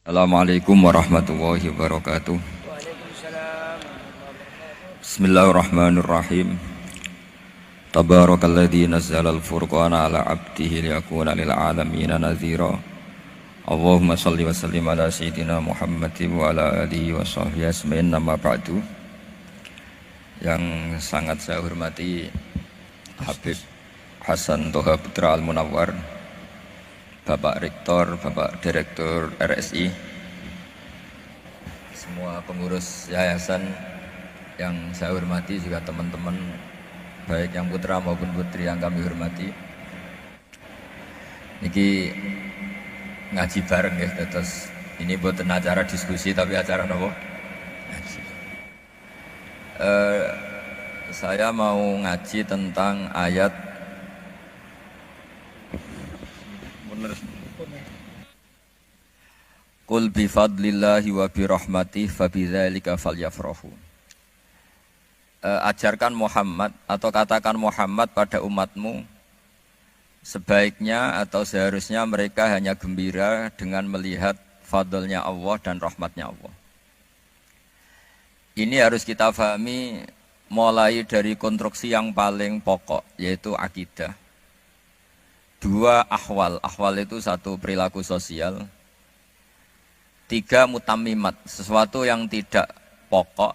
Assalamualaikum warahmatullahi wabarakatuh. Waalaikumsalam. Bismillahirrahmanirrahim. Tabarakalladzi nazzala al-furqana ala 'abdihi liyakuna lil 'alamin nadhira. Allahumma shalli wa sallim ala sayyidina Muhammadin wa ala alihi wa sahbihi ajmain. Amma ba'du. Yang sangat saya hormati Habib Hasan Toha Putra Al-Munawwar, Bapak Rektor, Bapak Direktur RSI, semua pengurus yayasan yang saya hormati, juga teman-teman baik yang putra maupun putri yang kami hormati. Niki ngaji bareng ya, terus ini bukan acara diskusi tapi acara nopo? Ngaji. Saya mau ngaji tentang ayat Qul bi fadlillahi wa bi rahmatihi fabidzalika falyafrahu. Ajarkan Muhammad atau katakan Muhammad pada umatmu, sebaiknya atau seharusnya mereka hanya gembira dengan melihat fadlnya Allah dan rahmatnya Allah. Ini harus kita pahami mulai dari konstruksi yang paling pokok, yaitu akidah. Dua ahwal itu satu perilaku sosial. Tiga mutammimat, sesuatu yang tidak pokok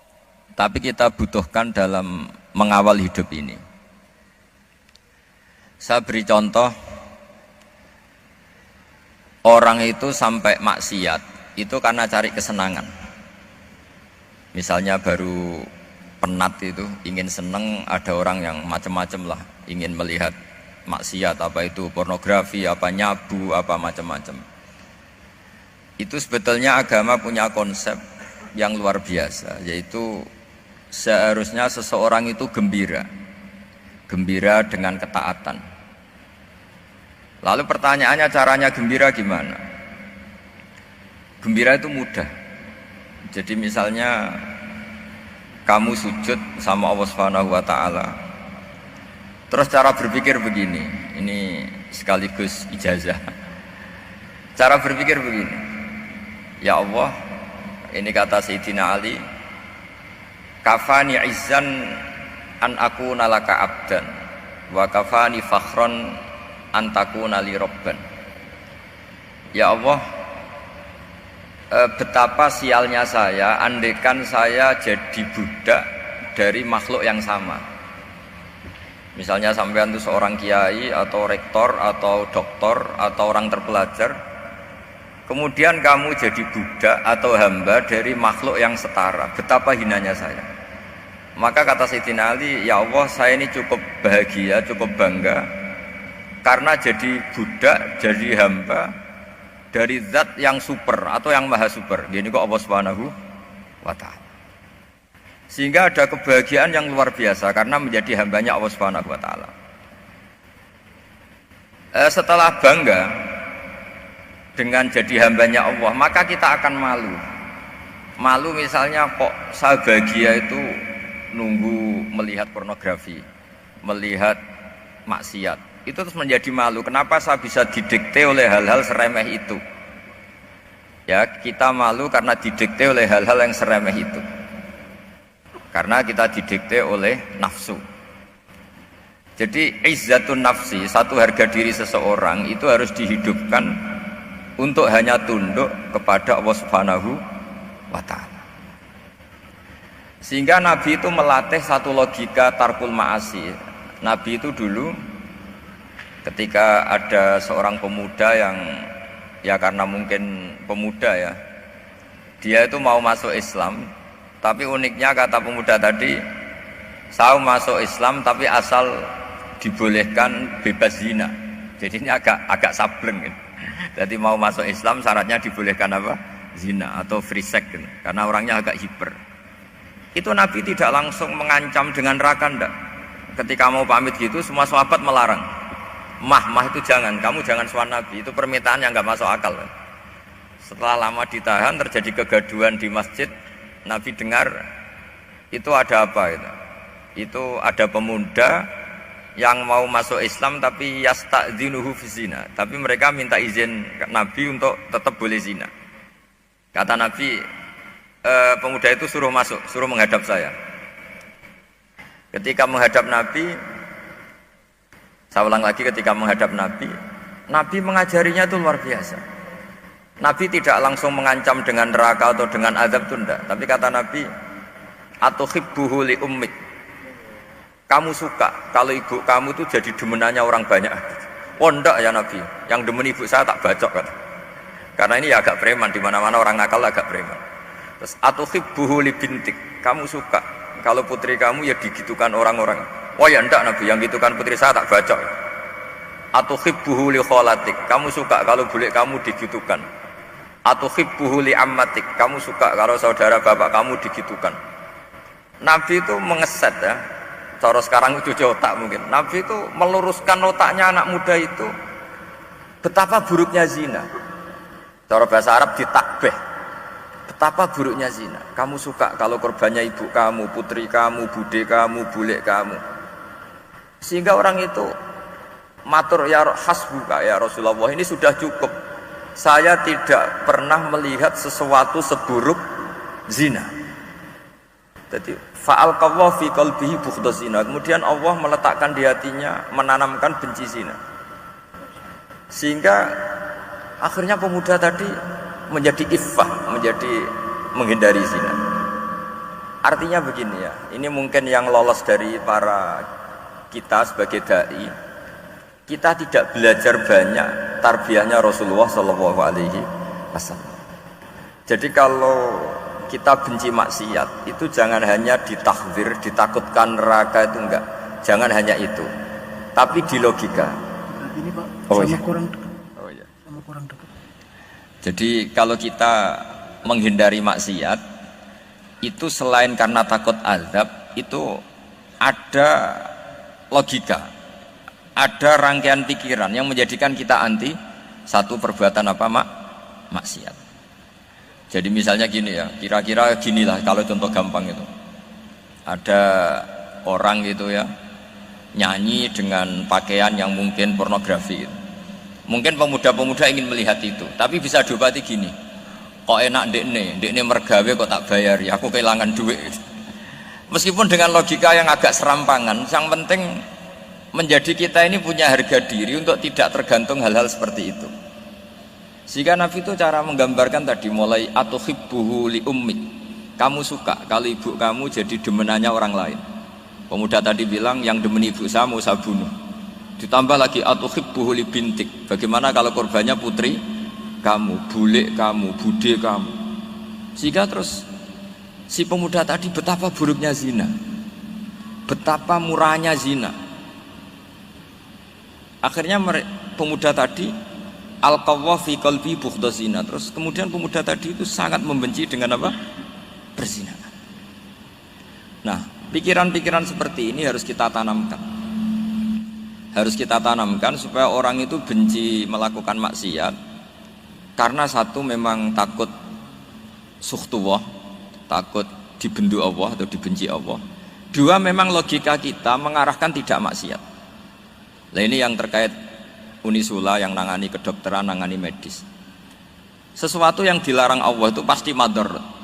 tapi kita butuhkan dalam mengawal hidup ini. Saya beri contoh, orang itu sampai maksiat itu karena cari kesenangan. Misalnya baru penat itu, ingin seneng, ada orang yang macam-macam lah, ingin melihat maksiat, apa itu pornografi, apa nyabu, apa macam-macam. Itu sebetulnya agama punya konsep yang luar biasa, yaitu seharusnya seseorang itu gembira dengan ketaatan. Lalu pertanyaannya, caranya gembira gimana? Gembira itu mudah. Jadi misalnya kamu sujud sama Allah Subhanahu wa taala. Terus cara berpikir begini, ini sekaligus ijazah. Cara berpikir begini. Ya Allah, ini kata Sayyidina Ali, kafani izzan an akuna laka abdan wa kafani fakhron an takuna li robban. Ya Allah, betapa sialnya saya andaikan saya jadi budak dari makhluk yang sama. Misalnya sampean itu seorang kiai atau rektor atau doktor atau orang terpelajar, kemudian kamu jadi budak atau hamba dari makhluk yang setara, betapa hinanya saya. Maka kata Sayyidina Ali, ya Allah, saya ini cukup bahagia, cukup bangga karena jadi budak, jadi hamba dari zat yang super atau yang maha super. Ini kok Allah Subhanahu wa ta'ala. Sehingga ada kebahagiaan yang luar biasa karena menjadi hambanya Allah Subhanahu wa ta'ala. Setelah bangga dengan jadi hambanya Allah, maka kita akan malu. Malu misalnya, kok saya bahagia itu nunggu melihat pornografi, melihat maksiat. Itu terus menjadi malu. Kenapa saya bisa didikte oleh hal-hal seremeh itu? Ya, kita malu karena didikte oleh hal-hal yang seremeh itu. Karena kita didikte oleh nafsu. Jadi izzatun nafsi, satu harga diri seseorang itu harus dihidupkan untuk hanya tunduk kepada Allah Subhanahu wa ta'ala. Sehingga Nabi itu melatih satu logika tarkul ma'asi. Nabi itu dulu ketika ada seorang pemuda yang, ya karena mungkin pemuda ya, dia itu mau masuk Islam, tapi uniknya kata pemuda tadi, saya masuk Islam tapi asal dibolehkan bebas zina. Jadi ini agak sableng gitu. Jadi mau masuk Islam syaratnya dibolehkan apa? Zina atau free sex gitu. Karena orangnya agak hiper. Itu Nabi tidak langsung mengancam dengan neraka, enggak. Ketika mau pamit gitu, semua sahabat melarang. Mah itu jangan, kamu jangan sowan Nabi. Itu permintaan yang enggak masuk akal. Setelah lama ditahan, terjadi kegaduhan di masjid. Nabi dengar itu ada apa itu? Itu ada pemuda yang mau masuk Islam tapi yasta'dzinuhu fi zina, tapi mereka minta izin Nabi untuk tetap boleh zina. Kata Nabi, pemuda itu suruh masuk, suruh menghadap saya. Ketika menghadap Nabi, saya ulang lagi, ketika menghadap Nabi, Nabi mengajarinya itu luar biasa. Nabi tidak langsung mengancam dengan neraka atau dengan azab itu enggak. Tapi kata Nabi, atuhibbuhu li ummik. Kamu suka kalau ibu kamu itu jadi demenannya orang banyak. Oh enggak ya Nabi, yang demen ibu saya tak bacok kan. Karena ini ya agak preman, di mana-mana orang nakal agak preman. Terus atuhibbuhu li bintik. Kamu suka kalau putri kamu ya digitukan orang-orang. Oh ya enggak Nabi, yang gitukan putri saya tak bacok. Atuhibbuhu li kholatik. Kamu suka kalau bule kamu digitukan. Atuhibbuhu li ammatik. Kamu suka kalau saudara bapak kamu digitukan. Nabi itu mengeset ya. Cara sekarang itu otak mungkin. Nabi itu meluruskan otaknya anak muda itu betapa buruknya zina. Cara bahasa Arab ditakbih. Betapa buruknya zina. Kamu suka kalau korbannya ibu kamu, putri kamu, bude kamu, bule kamu. Sehingga orang itu matur ya hasbuka ya Rasulullah, ini sudah cukup. Saya tidak pernah melihat sesuatu seburuk zina. Jadi fa'alqallahu fi qalbihi bughdha zina. Kemudian Allah meletakkan di hatinya, menanamkan benci zina. Sehingga akhirnya pemuda tadi menjadi iffah, menjadi menghindari zina. Artinya begini ya, ini mungkin yang lolos dari para kita sebagai dai, kita tidak belajar banyak tarbiyahnya Rasulullah Shallallahu Alaihi Wasallam. Jadi kalau kita benci maksiat itu jangan hanya ditahdzir, ditakutkan neraka, itu enggak. Jangan hanya itu, tapi di logika. Ini Pak, Oh, sama iya. kurang dekat. Oh, iya. Sama kurang dekat. Jadi kalau kita menghindari maksiat itu selain karena takut azab, itu ada logika, ada rangkaian pikiran yang menjadikan kita anti satu perbuatan apa maksiat. Jadi misalnya gini ya, kira-kira ginilah kalau contoh gampang itu. Ada orang gitu ya, nyanyi dengan pakaian yang mungkin pornografi gitu. Mungkin pemuda-pemuda ingin melihat itu, tapi bisa diobati gini. Kok enak dekne mergawe kok tak bayar ya, aku kehilangan duit. Meskipun dengan logika yang agak serampangan, yang penting menjadi kita ini punya harga diri untuk tidak tergantung hal-hal seperti itu. Sehingga Nabi itu cara menggambarkan tadi mulai atuhibbuhu li ummik. Kamu suka kalau ibu kamu jadi demenannya orang lain. Pemuda tadi bilang yang demen ibu saya mau saya bunuh. Ditambah lagi atuhibbuhu li bintik. Bagaimana kalau korbannya putri kamu, bule kamu, bude kamu. Sehingga terus si pemuda tadi betapa buruknya zina, betapa murahnya zina. Akhirnya pemuda tadi alqawwa fi qalbi bughdha zina. Terus kemudian pemuda tadi itu sangat membenci dengan apa? Perzinahan. Nah, pikiran-pikiran seperti ini harus kita tanamkan. Harus kita tanamkan supaya orang itu benci melakukan maksiat karena satu memang takut sukhtuwah, takut dibendu Allah atau dibenci Allah. Dua, memang logika kita mengarahkan tidak maksiat. Nah ini yang terkait Unisula yang nangani kedokteran, nangani medis. Sesuatu yang dilarang Allah itu pasti madharat.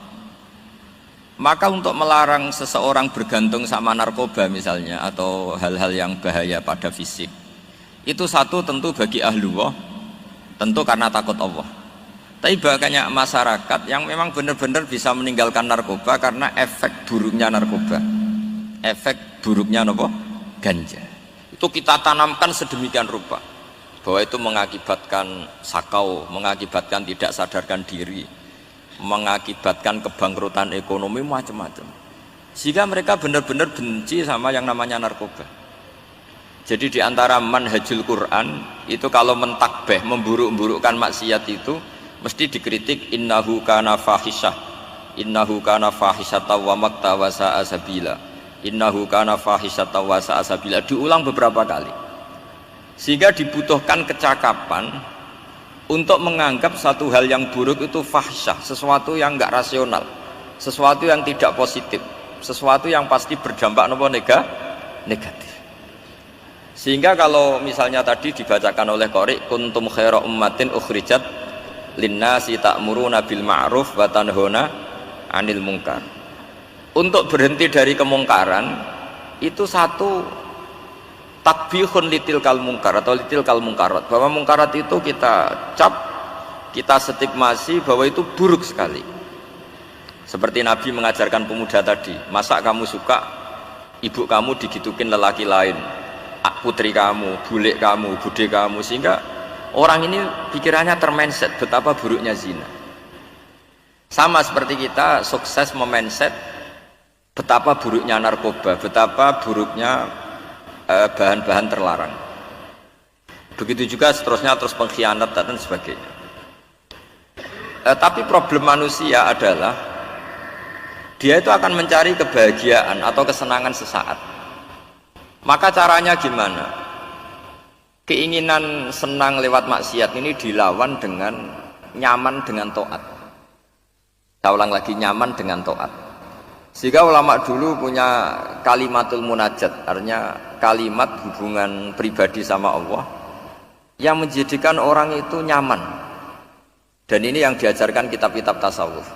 Maka untuk melarang seseorang bergantung sama narkoba misalnya atau hal-hal yang bahaya pada fisik, itu satu tentu bagi ahlullah, tentu karena takut Allah. Tapi banyak masyarakat yang memang benar-benar bisa meninggalkan narkoba karena efek buruknya narkoba, efek buruknya ganja. Itu kita tanamkan sedemikian rupa bahwa itu mengakibatkan sakau, mengakibatkan tidak sadarkan diri, mengakibatkan kebangkrutan ekonomi, macam-macam. Sehingga mereka benar-benar benci sama yang namanya narkoba. Jadi di antara manhajul Quran itu kalau mentakbih, memburuk-burukkan maksiat itu mesti dikritik innahu kana fahisyah, innahu kana fahisyata wa maqta wa sa'a sabila, innahu kana fahisyata wa sa'a sabila, diulang beberapa kali. Sehingga dibutuhkan kecakapan untuk menganggap satu hal yang buruk itu fahsyah, sesuatu yang enggak rasional, sesuatu yang tidak positif, sesuatu yang pasti berdampak negatif. Sehingga kalau misalnya tadi dibacakan oleh Qori kuntum khaira ummatin ukhrijat linnasi ta'muruna bil ma'ruf wa tanhauna 'anil munkar. Untuk berhenti dari kemungkaran itu satu takbihun litilkal munkar atau litilkal munkarat, bahwa munkarat itu kita cap, kita stigmasi bahwa itu buruk sekali. Seperti Nabi mengajarkan pemuda tadi, masa kamu suka ibu kamu digitukin lelaki lain, putri kamu, bulik kamu, bude kamu, sehingga orang ini pikirannya termindset betapa buruknya zina. Sama seperti kita sukses memindset betapa buruknya narkoba, betapa buruknya bahan-bahan terlarang. Begitu juga seterusnya, terus pengkhianat dan sebagainya. Tapi problem manusia adalah dia itu akan mencari kebahagiaan atau kesenangan sesaat. Maka caranya gimana? Keinginan senang lewat maksiat ini dilawan dengan nyaman dengan taat. Saya ulang lagi, nyaman dengan taat. Sehingga ulama dulu punya kalimatul munajat, artinya kalimat hubungan pribadi sama Allah yang menjadikan orang itu nyaman. Dan ini yang diajarkan kitab-kitab tasawuf.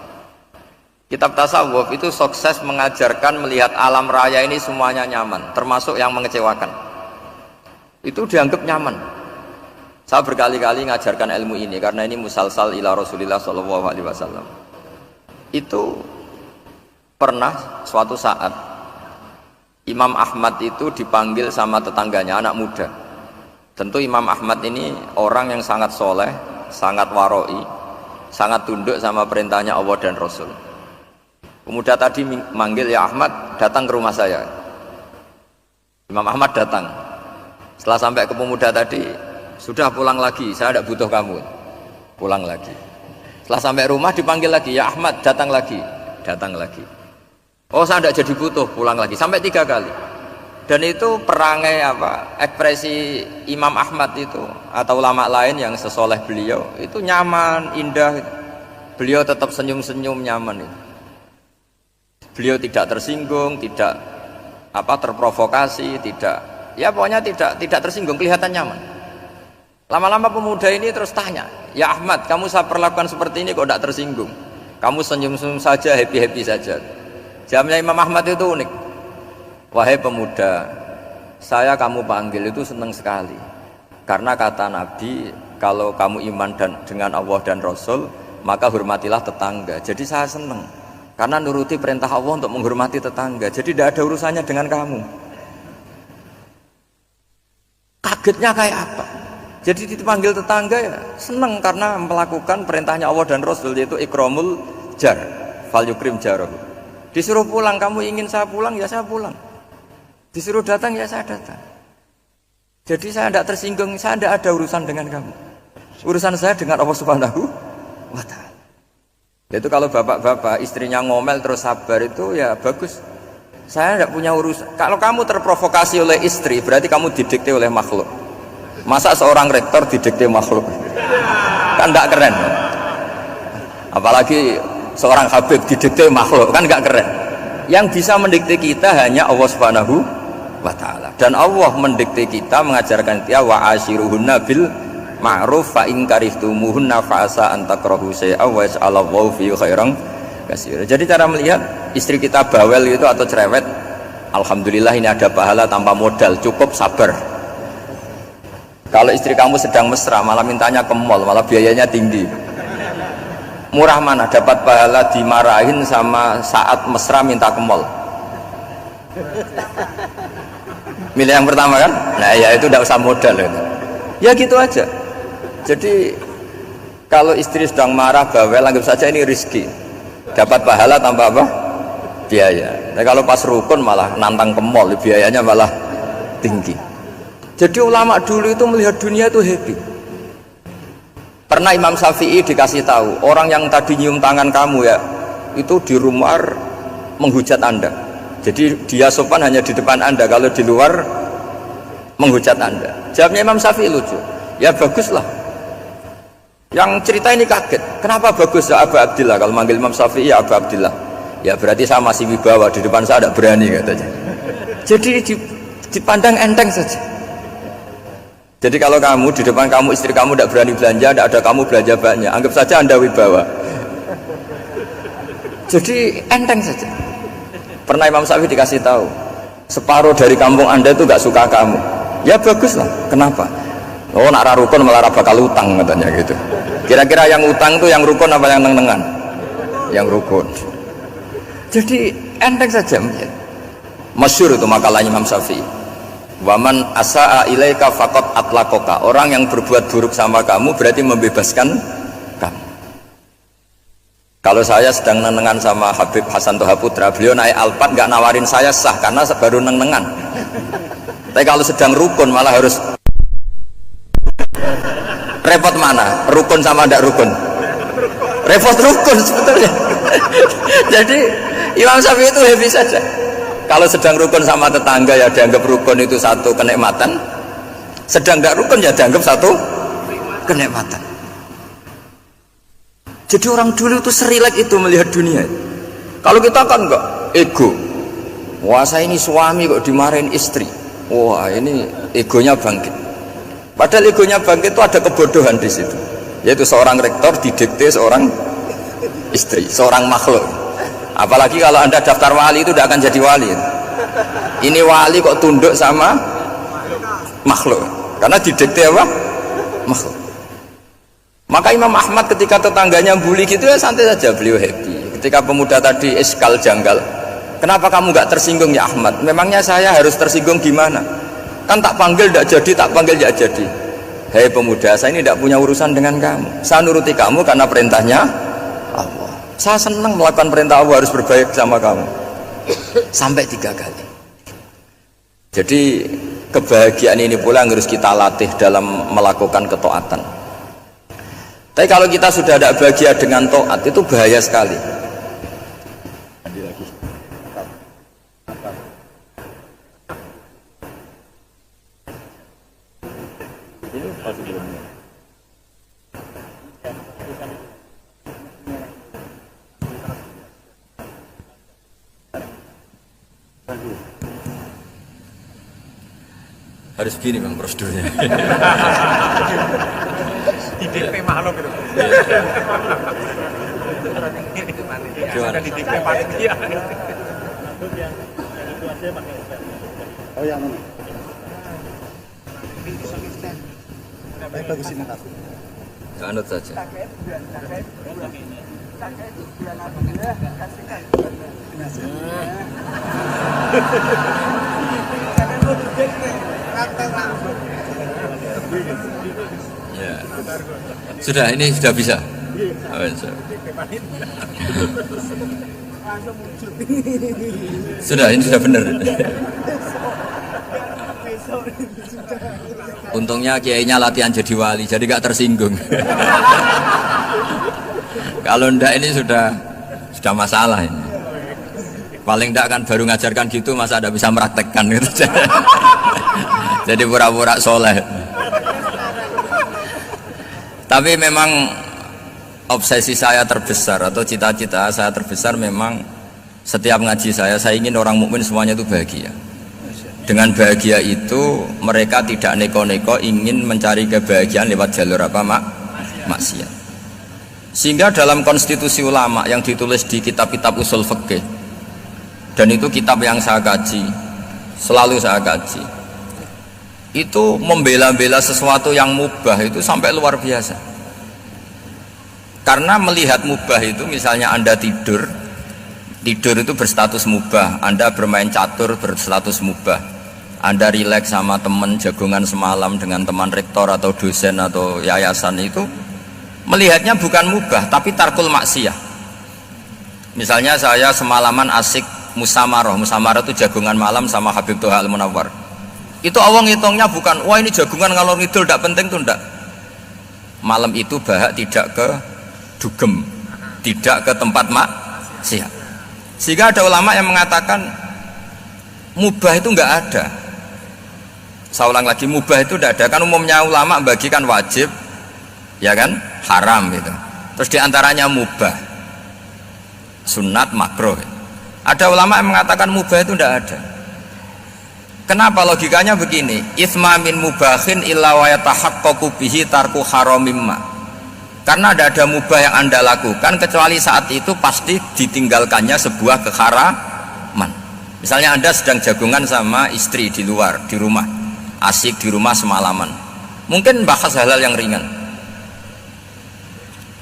Kitab tasawuf itu sukses mengajarkan melihat alam raya ini semuanya nyaman, termasuk yang mengecewakan. Itu dianggap nyaman. Saya berkali-kali mengajarkan ilmu ini karena ini musalsal ila Rasulillah SAW. Itu pernah suatu saat Imam Ahmad itu dipanggil sama tetangganya, anak muda. Tentu Imam Ahmad ini orang yang sangat soleh, sangat waroi, sangat tunduk sama perintahnya Allah dan Rasul. Pemuda tadi manggil, ya Ahmad, datang ke rumah saya. Imam Ahmad datang. Setelah sampai ke pemuda tadi, sudah pulang lagi, saya tidak butuh kamu. Pulang lagi. Setelah sampai rumah dipanggil lagi, ya Ahmad, datang lagi. Datang lagi. Oh, saya tidak jadi butuh, pulang lagi. Sampai 3 kali. Dan itu perangai ekspresi Imam Ahmad itu atau ulama lain yang sesoleh beliau itu nyaman, indah. Beliau tetap senyum-senyum, nyaman itu. Beliau tidak tersinggung, tidak terprovokasi, pokoknya tidak tersinggung, kelihatan nyaman. Lama-lama pemuda ini terus tanya, ya Ahmad, kamu saya perlakukan seperti ini kok tidak tersinggung? Kamu senyum-senyum saja, happy-happy saja. Jawabnya Imam Ahmad itu unik. Wahai pemuda, saya kamu panggil itu senang sekali. Karena kata Nabi, kalau kamu iman dengan Allah dan Rasul, maka hormatilah tetangga. Jadi saya senang. Karena nuruti perintah Allah untuk menghormati tetangga. Jadi tidak ada urusannya dengan kamu. Kagetnya kayak apa? Jadi dipanggil tetangga ya senang karena melakukan perintahnya Allah dan Rasul, yaitu ikramul jar, fal yukrim jarahu. Disuruh pulang, kamu ingin saya pulang, ya saya pulang. Disuruh datang, ya saya datang. Jadi saya tidak tersinggung, saya tidak ada urusan dengan kamu. Urusan saya dengan Allah Subhanahu wa Ta'ala. Itu kalau bapak-bapak istrinya ngomel terus sabar itu ya bagus. Saya tidak punya urusan. Kalau kamu terprovokasi oleh istri, berarti kamu didikte oleh makhluk. Masa seorang rektor didikte makhluk? Kan tidak keren. Apalagi seorang habib didikte makhluk, kan nggak keren. Yang bisa mendikte kita hanya Allah Subhanahu wa Ta'ala. Dan Allah mendikte kita, mengajarkan kita wa ashiruhunna bil ma'ruf fa in karihtumuhunna fa asa an takrahu shay'an wa yaj'alallahu fi khairan katsira. Jadi cara melihat istri kita bawel itu atau cerewet, alhamdulillah ini ada pahala tanpa modal, cukup sabar. Kalau istri kamu sedang mesra malah mintanya ke mall, malah biayanya tinggi. Murah mana dapat pahala dimarahin sama saat mesra minta ke mall? Milih yang pertama kan? Nah ya itu tidak usah modal itu. Ya gitu aja. Jadi kalau istri sedang marah bawel, anggap saja ini rezeki. Dapat pahala tanpa apa? Biaya. Nah, kalau pas rukun malah nantang ke mall, biayanya malah tinggi. Jadi ulama dulu itu melihat dunia itu happy. Pernah Imam Syafi'i dikasih tahu, orang yang tadi nyium tangan kamu ya, itu di rumah menghujat Anda. Jadi dia sopan hanya di depan Anda, kalau di luar menghujat Anda. Jawabnya Imam Syafi'i lucu. Ya baguslah. Yang cerita ini kaget. Kenapa bagus ya Abu Abdillah? Kalau manggil Imam Syafi'i ya Abu Abdillah. Ya berarti saya masih wibawa, di depan saya tidak berani katanya. Jadi dipandang enteng saja. Jadi kalau kamu di depan kamu istri kamu tidak berani belanja, tidak ada kamu belanja banyak, anggap saja Anda wibawa. Jadi enteng saja. Pernah Imam Syafi'i dikasih tahu, separuh dari kampung Anda itu gak suka kamu. Ya bagus lah. Kenapa? Oh nak rukun malah bakal utang katanya gitu. Kira-kira yang utang itu yang rukun apa yang neng-nengan? Yang rukun. Jadi enteng saja. Masyhur itu makalahnya Imam Syafi'i. Waman asa'a ilaika faqad atlaqaka. Orang yang berbuat buruk sama kamu berarti membebaskan kamu. Kalau saya sedang nenengan sama Habib Hasan Toha Putra, beliau naik Alphard nggak nawarin saya sah karena baru nenengan. Tapi kalau sedang rukun malah harus repot mana? Rukun sama ndak rukun? Repot rukun sebetulnya. Jadi Imam Syafi'i itu happy saja. Kalau sedang rukun sama tetangga ya dianggap rukun itu satu kenikmatan, sedang tidak rukun ya dianggap satu kenikmatan. Jadi orang dulu itu serilek itu melihat dunia. Kalau kita kan enggak, ego. Wah saya ini suami kok dimarahin istri. Wah ini egonya bangkit. Padahal egonya bangkit itu ada kebodohan di situ. Yaitu seorang rektor didikte seorang istri, seorang makhluk. Apalagi kalau Anda daftar wali itu tidak akan jadi wali. Ini wali kok tunduk sama makhluk. Karena didikte apa? Makhluk. Maka Imam Ahmad ketika tetangganya bully gitu ya santai saja, beliau happy. Ketika pemuda tadi iskal janggal, kenapa kamu nggak tersinggung ya Ahmad? Memangnya saya harus tersinggung gimana? Kan tak panggil tidak jadi, tak panggil tidak jadi. Hei pemuda, saya ini tidak punya urusan dengan kamu. Saya nuruti kamu karena perintahnya Allah. Saya senang melakukan perintah Allah, harus berbaik sama kamu. Sampai 3 kali. Jadi kebahagiaan ini pula yang harus kita latih dalam melakukan ketaatan. Tapi kalau kita sudah tidak bahagia dengan taat itu bahaya sekali. Harus gini bang prosedurnya. Di DP makhluk itu. Gimana? Di DP panitia. Oh yang mana? Bagus ini tak. Anut saja. Ya. Sudah, ini sudah bisa. Oh, sudah, ini sudah benar. Untungnya kiainya latihan jadi wali, jadi gak tersinggung. Kalau ndak ini sudah masalah ini. Paling ndak kan baru ngajarkan gitu, masa ada bisa meraktekkan gitu. Jadi pura-pura soleh. Tapi memang obsesi saya terbesar atau cita-cita saya terbesar memang setiap ngaji saya ingin orang mukmin semuanya itu bahagia. Dengan bahagia itu mereka tidak neko-neko ingin mencari kebahagiaan lewat jalur apa maksiat. Sehingga dalam konstitusi ulama yang ditulis di kitab-kitab usul fikih, dan itu kitab yang saya kaji, selalu saya kaji, itu membela-bela sesuatu yang mubah itu sampai luar biasa. Karena melihat mubah itu, misalnya Anda tidur itu berstatus mubah, Anda bermain catur berstatus mubah, Anda rileks sama teman jagongan semalam dengan teman rektor atau dosen atau yayasan, itu melihatnya bukan mubah tapi tarkul maksiyah. Misalnya saya semalaman asik musamarah itu jagongan malam sama Habib Toha Al-Munawwar, itu Allah ngitungnya bukan wah ini jagongan ngalor ngidul tidak penting tuh, tidak. Malam itu bahak tidak ke dugem, tidak ke tempat maksiat. Sehingga ada ulama yang mengatakan mubah itu enggak ada. Saya ulang lagi, mubah itu tidak ada. Kan umumnya ulama bagikan wajib, ya kan, haram gitu. Terus diantaranya mubah, sunat, makruh. Ada ulama yang mengatakan mubah itu tidak ada. Kenapa logikanya begini? Itsma min mubahin illa wa yatahaqqaqu bihi tarku haramimma. Karena tidak ada mubah yang Anda lakukan kecuali saat itu pasti ditinggalkannya sebuah keharaman. Misalnya Anda sedang jagungan sama istri di luar, di rumah, asik di rumah semalaman. Mungkin bahas hal-hal yang ringan.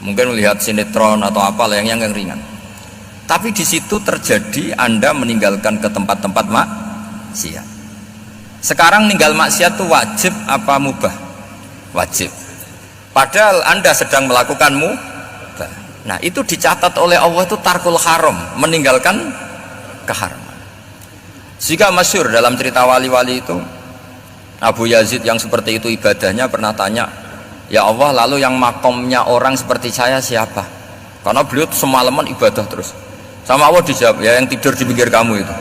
Mungkin melihat sinetron atau apa yang ringan. Tapi di situ terjadi Anda meninggalkan ke tempat-tempat maksiat. Sekarang ninggal maksiat itu wajib apa mubah? Wajib. Padahal Anda sedang melakukan mubah. Nah, itu dicatat oleh Allah itu tarkul haram, meninggalkan keharaman. Jika masyhur dalam cerita wali-wali itu, Abu Yazid yang seperti itu ibadahnya pernah tanya, "Ya Allah, lalu yang makomnya orang seperti saya siapa?" Karena beliau semalaman ibadah terus. Sama Allah dijawab, "Ya yang tidur di pinggir kamu itu."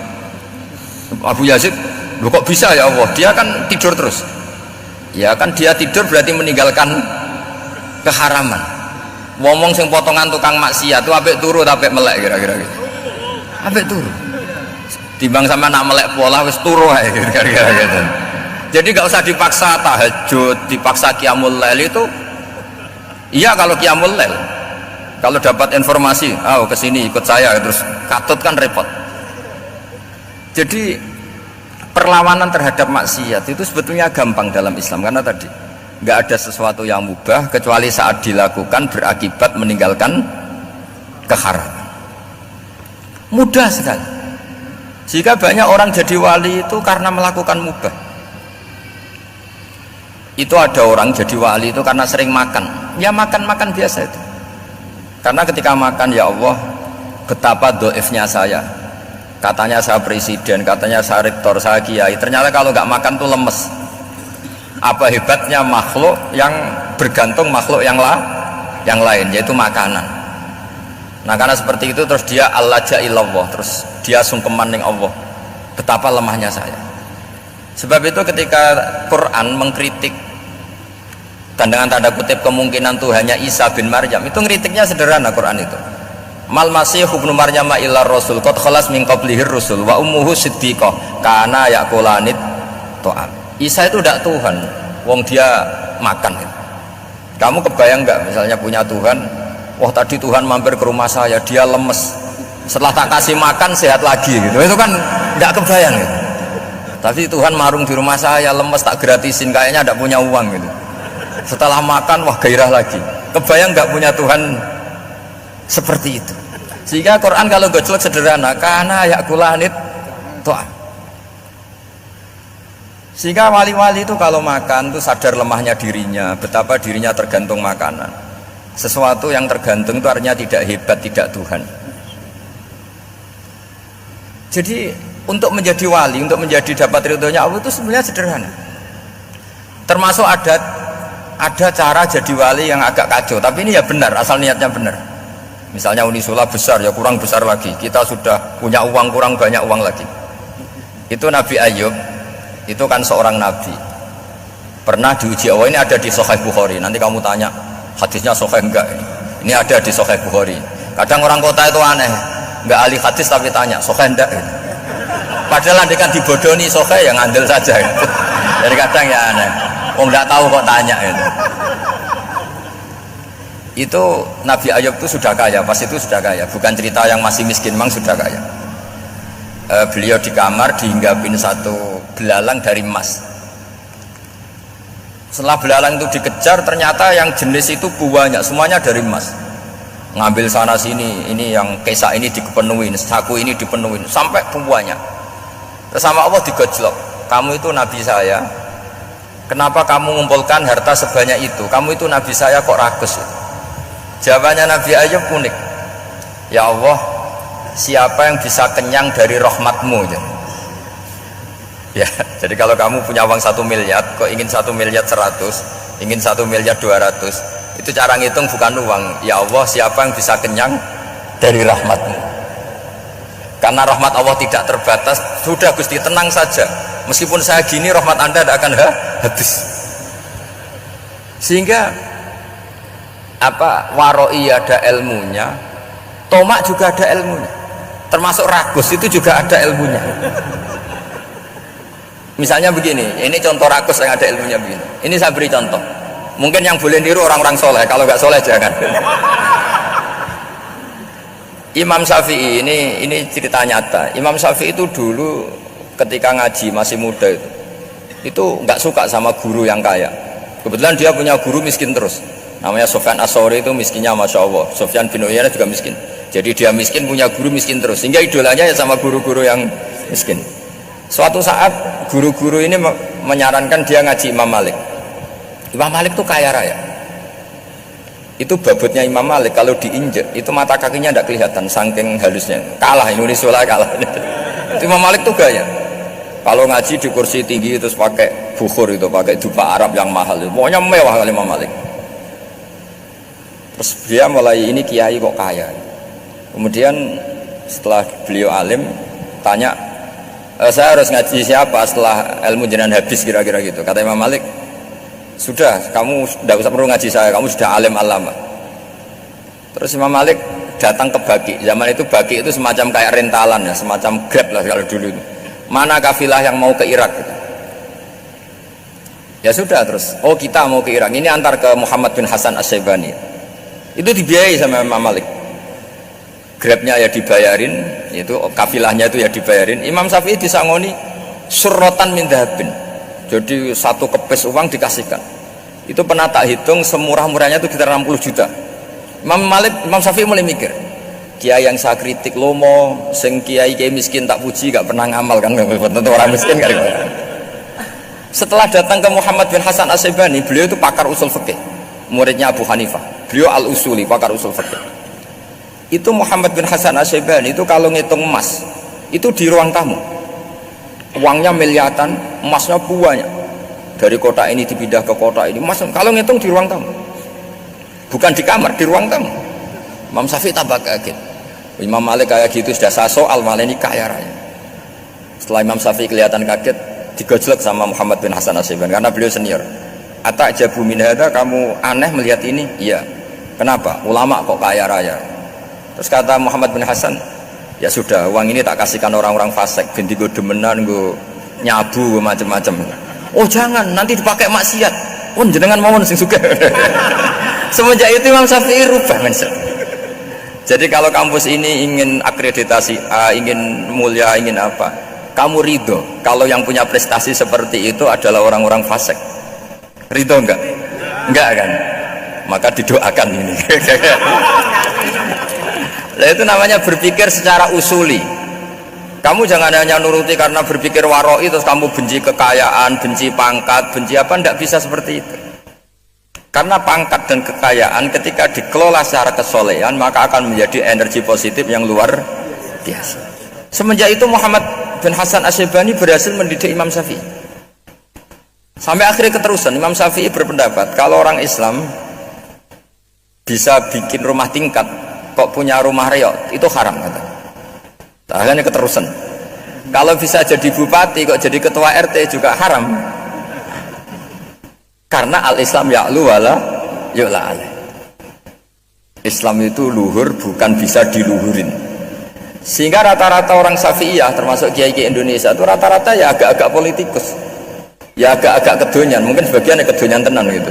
Abu Yazid, "Loh kok bisa ya Allah? Dia kan tidur terus." Ya kan dia tidur berarti meninggalkan keharaman. Ngomong sing potongan tukang maksiat itu apik turu tapi melek kira-kira gitu. Apik turu. Timbang sama nak melek pola wis turu ae kira-kira gitu. Jadi gak usah dipaksa tahajud, dipaksa qiyamul lail itu. Iya kalau qiyamul lail. Kalau dapat informasi, kesini ikut saya terus katut kan repot. Jadi perlawanan terhadap maksiat itu sebetulnya gampang dalam Islam karena tadi nggak ada sesuatu yang mubah kecuali saat dilakukan berakibat meninggalkan keharaman. Mudah sekali. Jika banyak orang jadi wali itu karena melakukan mubah. Itu ada orang jadi wali itu karena sering makan. Ya makan biasa itu. Karena ketika makan, ya Allah, betapa doifnya saya. Katanya saya presiden, katanya saya rektor, saya kiai. Ternyata kalau nggak makan tuh lemes. Apa hebatnya makhluk yang bergantung makhluk yang lain, yaitu makanan. Nah karena seperti itu terus dia al-laja'illallah, terus dia sungkeman ning Allah. Betapa lemahnya saya. Sebab itu ketika Quran mengkritik dan dengan tanda kutip kemungkinan Tuhannya Isa bin Maryam, itu ngeritiknya sederhana Quran itu. Mal masih ibnu Maryam illa rasul qad khalas min qablihi rusul wa ummuhu siddiqah kana yaqulanit ta'am. Isa itu tidak Tuhan, wong dia makan. Kamu kebayang nggak misalnya punya Tuhan, wah tadi Tuhan mampir ke rumah saya, dia lemes, setelah tak kasih makan sehat lagi gitu. Itu kan nggak kebayang gitu. Tapi Tuhan marung di rumah saya, lemes tak gratisin, kayaknya tidak punya uang gitu. Setelah makan, wah gairah lagi. Kebayang nggak punya Tuhan seperti itu. Sehingga Quran kalau gojlok sederhana, karena yakulanit to'am. Sehingga wali-wali itu kalau makan itu sadar lemahnya dirinya, betapa dirinya tergantung makanan. Sesuatu yang tergantung itu artinya tidak hebat, tidak Tuhan. Jadi untuk menjadi wali, untuk menjadi dapat ridhonya Allah itu sebenarnya sederhana. Termasuk ada cara jadi wali yang agak kacau, tapi ini ya benar, asal niatnya benar. Misalnya Unisula besar, ya kurang besar lagi. Kita sudah punya uang, kurang banyak uang lagi. Itu Nabi Ayub, itu kan seorang nabi. Pernah diuji Allah, ini ada di Sahih Bukhari. Nanti kamu tanya, hadisnya sahih enggak ini? Ini ada di Sahih Bukhari. Kadang orang kota itu aneh, enggak ahli hadis tapi tanya, sahih enggak ini? Padahal nanti kan dibodohi sahih, yang ngandel saja gitu. Jadi kadang ya aneh. Enggak tahu kok tanya itu. Itu Nabi Ayub itu sudah kaya, pas itu sudah kaya, bukan cerita yang masih miskin, memang sudah kaya. Beliau di kamar dihinggapin satu belalang dari emas. Setelah belalang itu dikejar, ternyata yang jenis itu banyak, semuanya dari emas. Ngambil sana sini, ini yang kesak ini dipenuhin, saku ini dipenuhin, sampai banyak. Terus sama Allah digojlok, kamu itu nabi saya, kenapa kamu mengumpulkan harta sebanyak itu? Kamu itu nabi saya kok rakus? Jawabannya Nabi Ayub unik. Ya Allah, siapa yang bisa kenyang dari rahmatmu? Ya, jadi kalau kamu punya uang 1 miliar, kok ingin 1 miliar 100, ingin 1 miliar 200, itu cara ngitung bukan uang. Ya Allah, siapa yang bisa kenyang dari rahmatmu? Karena rahmat Allah tidak terbatas. Sudah Gusti, tenang saja, meskipun saya gini, rahmat Anda tidak akan habis. Sehingga waroi ada ilmunya, tomak juga ada ilmunya, termasuk ragus itu juga ada ilmunya. Misalnya begini, ini contoh rakus yang ada ilmunya begini. Ini saya beri contoh. Mungkin yang boleh niru orang-orang soleh, kalau nggak soleh jangan. Imam Syafi'i ini cerita nyata. Imam Syafi'i itu dulu ketika ngaji masih muda itu nggak suka sama guru yang kaya. Kebetulan dia punya guru miskin terus. Namanya Sufyan As-Tsauri, itu miskinnya masya Allah. Sufyan bin Uyainah juga miskin. Jadi dia miskin punya guru miskin terus. Sehingga idolanya ya sama guru-guru yang miskin. Suatu saat guru-guru ini menyarankan dia ngaji Imam Malik. Imam Malik itu kaya raya. Itu babutnya Imam Malik kalau diinjek itu mata kakinya tidak kelihatan saking halusnya. Kalah Indonesia lah kalah. Itu Imam Malik tuh gaya. Kalau ngaji di kursi tinggi terus pakai bukhur itu, pakai dupa Arab yang mahal itu. Pokoknya mewah kali Imam Malik. Terus dia mulai ini kiai kok kaya. Kemudian setelah beliau alim tanya, saya harus ngaji siapa setelah ilmu jenengan habis kira-kira gitu. Kata Imam Malik, sudah kamu tidak usah perlu ngaji saya, kamu sudah alim alama. Terus Imam Malik datang ke Baki. Zaman itu Baki itu semacam kayak rentalan ya, semacam Grab lah kalau dulu itu. Mana kafilah yang mau ke Irak gitu. Ya sudah terus, oh kita mau ke Irak, ini antar ke Muhammad bin Hasan As-Syaibani. Itu dibiayai sama Imam Malik. Grabnya ya dibayarin, itu kafilahnya itu ya dibayarin. Imam Syafi'i disangoni surrotan min dhahabin. Jadi satu kepes uang dikasihkan. Itu pernah tak hitung semurah-murahnya itu sekitar 60 juta. Imam Syafi'i mulai mikir, kiai yang saya kritik lomo, sing kiai miskin tak puji, gak pernah ngamal kan, tentu orang miskin kan. Setelah datang ke Muhammad bin Hasan As-Syaibani, beliau itu pakar usul fikih, muridnya Abu Hanifah. Beliau al-usuli, pakar usul fikih. Itu Muhammad bin Hasan As-Syaibani itu kalau ngitung emas itu di ruang tamu, uangnya miliaran, emasnya banyak, dari kota ini dipindah ke kota ini, emas kalau ngitung di ruang tamu, bukan di kamar, di ruang tamu. Imam Syafi'i tambah kaget. Imam Malik kayak gitu sudah saya soal, malah ini kaya raya. Setelah Imam Syafi'i kelihatan kaget, digojlek sama Muhammad bin Hasan As-Syaibani karena beliau senior. Atajabu min hadza, kamu aneh melihat ini? Iya. Kenapa? Ulama kok kaya raya. Terus kata Muhammad bin Hasan, ya sudah, uang ini tak kasihkan orang-orang fasik, ganti gue demenan, gue nyabu, gue macam-macam. Oh jangan, nanti dipakai maksiat. Oh jenengan mau sing suka. Semenjak itu Imam Syafi'i rubah mindset. Jadi kalau kampus ini ingin akreditasi A, ingin mulia, ingin apa, kamu ridho kalau yang punya prestasi seperti itu adalah orang-orang fasik? Ridho enggak? Enggak kan? Maka didoakan ini. Nah, itu namanya berpikir secara usuli. Kamu jangan hanya nuruti karena berpikir waroi terus kamu benci kekayaan, benci pangkat, benci apa, tidak bisa seperti itu. Karena pangkat dan kekayaan ketika dikelola secara kesolehan maka akan menjadi energi positif yang luar biasa. Semenjak itu Muhammad bin Hasan As-Syaibani berhasil mendidik Imam Syafi'i. Sampai akhirnya keterusan Imam Syafi'i berpendapat kalau orang Islam bisa bikin rumah tingkat kok punya rumah reot itu haram, kata. Akhirnya keterusan. Kalau bisa jadi bupati kok jadi ketua RT juga haram. Karena al-Islam ya'lu wala yu'la alaih. Islam itu luhur bukan bisa diluhurin. Sehingga rata-rata orang Syafi'iyah termasuk kiai-kiai Indonesia itu rata-rata ya agak-agak politikus. Ya agak-agak kedonyan, mungkin sebagian kedonyan tenan gitu.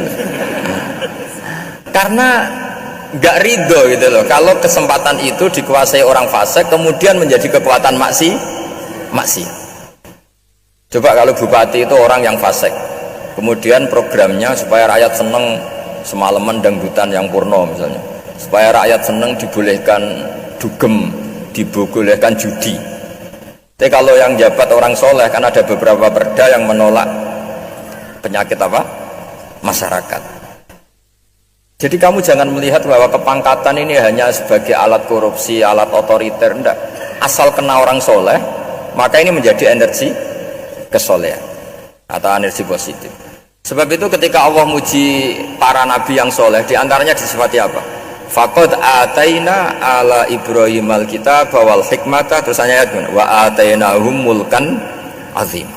Karena nggak ridho gitu loh kalau kesempatan itu dikuasai orang fasik kemudian menjadi kekuatan maksiat. Coba kalau bupati itu orang yang fasik, kemudian programnya supaya rakyat seneng semalaman dangdutan yang purno misalnya, supaya rakyat seneng dibolehkan dugem, dibolehkan judi. Tapi kalau yang jabat orang soleh kan ada beberapa perda yang menolak penyakit apa? Masyarakat. Jadi kamu jangan melihat bahwa kepangkatan ini hanya sebagai alat korupsi, alat otoriter, enggak. Asal kena orang soleh, maka ini menjadi energi kesolehan atau energi positif. Sebab itu ketika Allah muji para nabi yang soleh, diantaranya disifati apa? Faqad ataina ala Ibrahim al-kitab wal hikmata, terus ayat wa atainahum mulkan azim.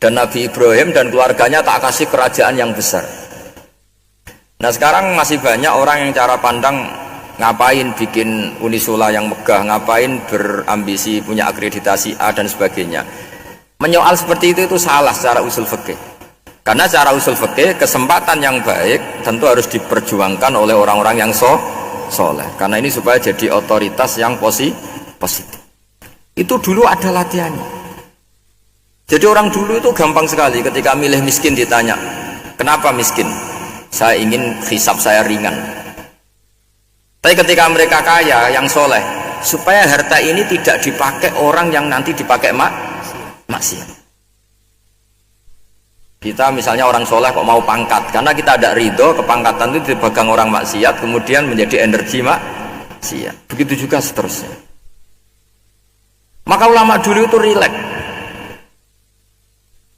Dan Nabi Ibrahim dan keluarganya tak kasih kerajaan yang besar. Nah sekarang masih banyak orang yang cara pandang ngapain bikin Unisula yang megah, ngapain berambisi punya akreditasi A dan sebagainya. Menyoal seperti itu salah secara usul fikih. Karena secara usul fikih kesempatan yang baik tentu harus diperjuangkan oleh orang-orang yang soleh. Karena ini supaya jadi otoritas yang positif. Itu dulu ada latihannya. Jadi orang dulu itu gampang sekali ketika milih miskin ditanya, kenapa miskin? Saya ingin hisab saya ringan. Tapi ketika mereka kaya yang soleh, supaya harta ini tidak dipakai orang yang nanti dipakai maksiat. Kita misalnya orang soleh kok mau pangkat, karena kita ada ridho kepangkatan itu dipegang orang maksiat, kemudian menjadi energi maksiat. Begitu juga seterusnya. Maka ulama dulu itu rileks.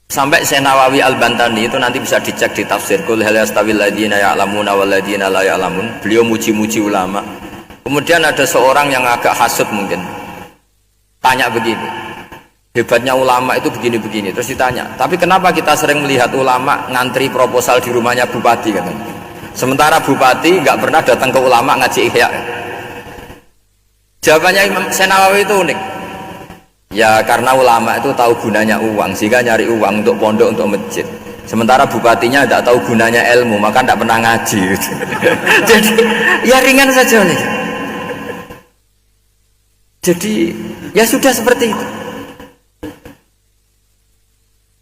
Sampai Syekh Nawawi Al-Bantani itu nanti bisa dicek di tafsir Qul hal yastawil ladzina ya'lamuna wal ladzina la ya'lamun. Beliau muji-muji ulama. Kemudian ada seorang yang agak hasud mungkin. Tanya begini. Hebatnya ulama itu begini-begini. Terus ditanya, tapi kenapa kita sering melihat ulama ngantri proposal di rumahnya bupati katanya. Sementara bupati nggak pernah datang ke ulama ngaji ihya. Jawabannya Imam Syekh Nawawi itu unik. Ya karena ulama itu tahu gunanya uang, sehingga nyari uang untuk pondok, untuk masjid. Sementara bupatinya tidak tahu gunanya ilmu, maka tidak pernah ngaji. Jadi ya ringan saja nih. Jadi ya sudah seperti itu.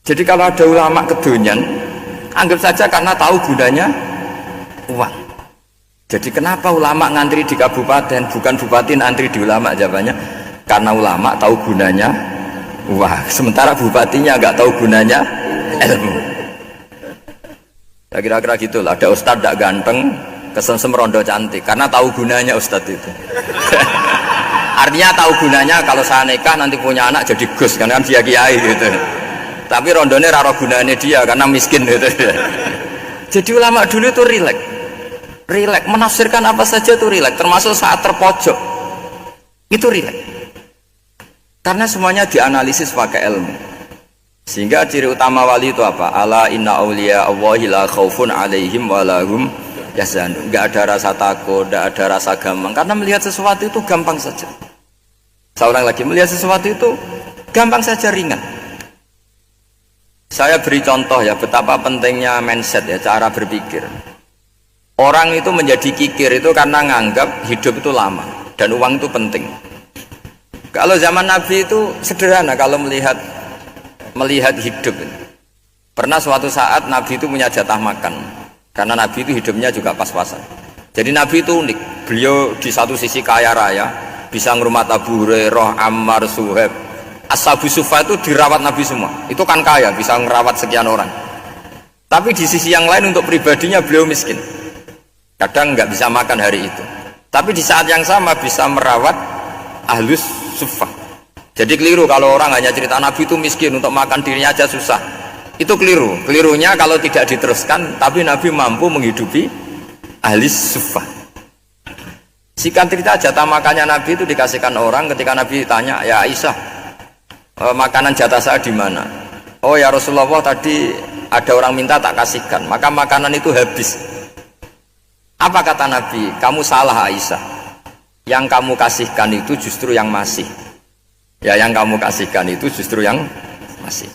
Jadi kalau ada ulama kedonyan, anggap saja karena tahu gunanya uang. Jadi kenapa ulama ngantri di kabupaten, bukan bupati ngantri di ulama? Jawabannya karena ulama tahu gunanya uang, sementara bupatinya nggak tahu gunanya ilmu. Ya kira-kira gitulah. Ada ustadz tidak ganteng, kesem-sem rondo cantik, karena tahu gunanya ustadz itu. Artinya tahu gunanya kalau saya nikah nanti punya anak jadi gus, kan dia kiai gitu. Tapi rondone raro gunanya dia karena miskin gitu. Jadi ulama dulu itu rileks, menafsirkan apa saja itu rileks, termasuk saat terpojok itu rileks. Karena semuanya dianalisis pakai ilmu. Sehingga ciri utama wali itu apa? Ala inna awliya Allahi la khaufun alaihim walahum yahzanun. Enggak ada rasa takut, enggak ada rasa gampang. Karena melihat sesuatu itu gampang saja. Seorang lagi melihat sesuatu itu gampang saja, ringan. Saya beri contoh ya betapa pentingnya mindset ya, cara berpikir. Orang itu menjadi kikir itu karena nganggap hidup itu lama dan uang itu penting. Kalau zaman Nabi itu sederhana kalau melihat hidup. Pernah suatu saat Nabi itu punya jatah makan, karena Nabi itu hidupnya juga pas-pasan. Jadi Nabi itu unik. Beliau di satu sisi kaya raya, bisa ngurmat Abu Hurairah, Ammar, Suhaib. Ashabu Sufa itu dirawat Nabi semua. Itu kan kaya, bisa ngerawat sekian orang. Tapi di sisi yang lain untuk pribadinya beliau miskin. Kadang nggak bisa makan hari itu. Tapi di saat yang sama bisa merawat ahlus sufah. Jadi keliru kalau orang hanya cerita Nabi itu miskin, untuk makan dirinya aja susah. Itu keliru. Kelirunya kalau tidak diteruskan, tapi Nabi mampu menghidupi ahli sufah. Singkat cerita, jatah makannya Nabi itu dikasihkan orang. Ketika Nabi ditanya, ya Aisyah, makanan jatah saya di mana? Oh ya Rasulullah, tadi ada orang minta tak kasihkan, maka makanan itu habis. Apa kata Nabi? Kamu salah Aisyah. Yang kamu kasihkan itu justru yang masih. Ya yang kamu kasihkan itu justru yang masih.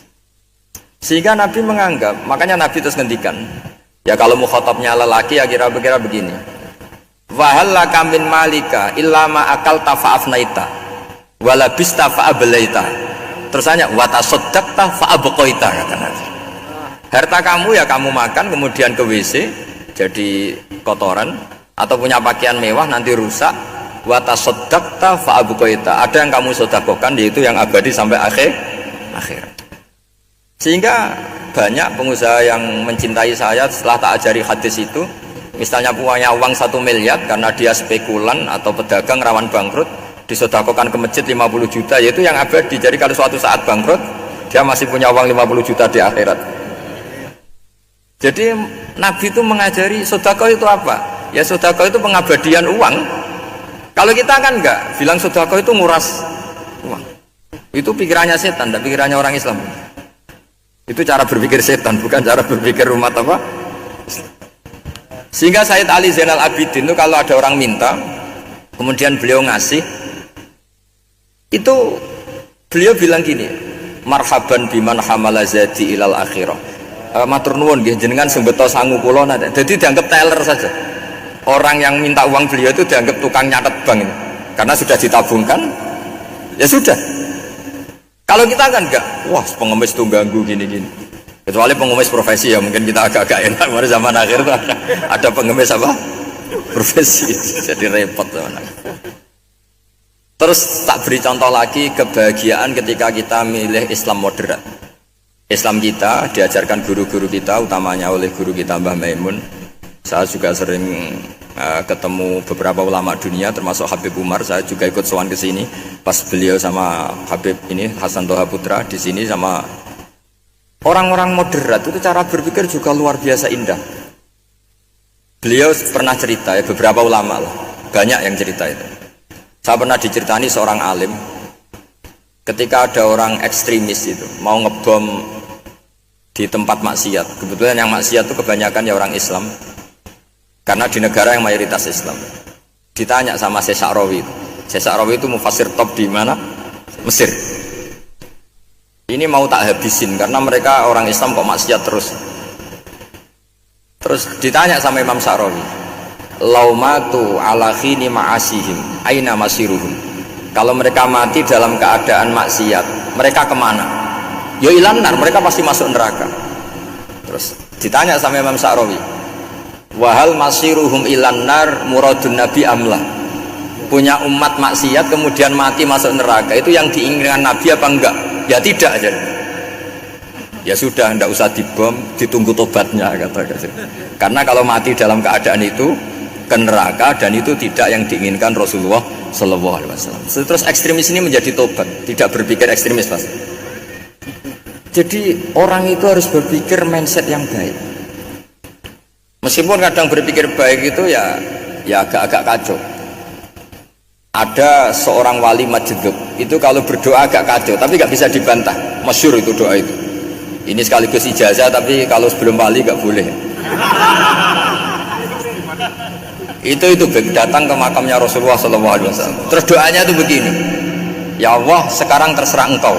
Sehingga Nabi menganggap, makanya Nabi terus ngendikan. Ya kalau mukhatabnya lelaki ya kira-kira begini. Wahallaka min malika illa ma akalta fa'afnaita wala bista fa'ablaita. Terus tanya wa tasaddaqta fa'abqaita, kata Nabi. Harta kamu ya kamu makan kemudian ke WC jadi kotoran, atau punya pakaian mewah nanti rusak. Wa tasaddaqta fa'abqaita. Ada yang kamu sedekahkan, yaitu yang abadi sampai akhir. Sehingga banyak pengusaha yang mencintai saya setelah tak ajari hadis itu. Misalnya punya uang 1 miliar karena dia spekulan atau pedagang rawan bangkrut, disedekahkan ke masjid 50 juta, yaitu yang abadi. Jadi kalau suatu saat bangkrut, dia masih punya uang 50 juta di akhirat. Jadi Nabi itu mengajari sedekah itu apa? Ya sedekah itu pengabadian uang. Kalau kita kan enggak, bilang sedekah itu nguras uang. Itu pikirannya setan, dan pikirannya orang Islam. Itu cara berpikir setan, bukan cara berpikir umat apa? Sehingga Sayyid Ali Zainal Abidin itu kalau ada orang minta, kemudian beliau ngasih, itu beliau bilang gini, marhaban biman hamala zadi ilal akhirah. Matur nuwun nggih jenengan sing beto sangu kula nate. Jadi dianggap teller saja. Orang yang minta uang beliau itu dianggap tukang nyatet bank ini. Karena sudah ditabungkan, ya sudah. Kalau kita kan enggak, wah pengemis tuh ganggu gini-gini. Kecuali pengemis profesi ya mungkin kita agak-agak enak. Pada zaman akhir tuh ada pengemis apa? Profesi, jadi repot teman. Terus tak beri contoh lagi kebahagiaan ketika kita milih Islam moderat. Islam kita diajarkan guru-guru kita, utamanya oleh guru kita Mbah Maimun. Saya juga sering ketemu beberapa ulama dunia, termasuk Habib Umar. Saya juga ikut sowan ke sini pas beliau sama Habib ini Hasan Toha Putra di sini sama orang-orang moderat itu cara berpikir juga luar biasa indah. Beliau pernah cerita ya, beberapa ulama lah, banyak yang cerita itu. Saya pernah diceritani seorang alim ketika ada orang ekstremis itu mau ngebom di tempat maksiat. Kebetulan yang maksiat itu kebanyakan ya orang Islam. Karena di negara yang mayoritas Islam. Ditanya sama Syekh Sa'rawi. Syekh Sa'rawi itu mufassir top di mana? Mesir. Ini mau tak habisin karena mereka orang Islam kok maksiat terus. Terus ditanya sama Imam Sa'rawi, laumatu ala khini ma'asihim aina masiruhum. Kalau mereka mati dalam keadaan maksiat, mereka kemana? Ya ilanar, mereka pasti masuk neraka. Terus ditanya sama Imam Sa'rawi, wahal masiruhum ilanar muradun nabi amlah. Punya umat maksiat kemudian mati masuk neraka, itu yang diinginkan Nabi apa enggak? Ya tidak aja. Ya sudah, enggak usah dibom, ditunggu tobatnya kata. Karena kalau mati dalam keadaan itu ke neraka, dan itu tidak yang diinginkan Rasulullah Shallallahu Alaihi Wasallam. Terus ekstremis ini menjadi tobat, tidak berpikir ekstremis pas. Jadi orang itu harus berpikir mindset yang baik. Meskipun kadang berpikir baik itu ya agak-agak kacau. Ada seorang wali majdub itu kalau berdoa agak kacau, tapi nggak bisa dibantah. Masyhur itu doa itu. Ini sekaligus ijazah, tapi kalau sebelum wali nggak boleh. Itu datang ke makamnya Rasulullah SAW. Terus doanya itu begini, ya Allah sekarang terserah engkau.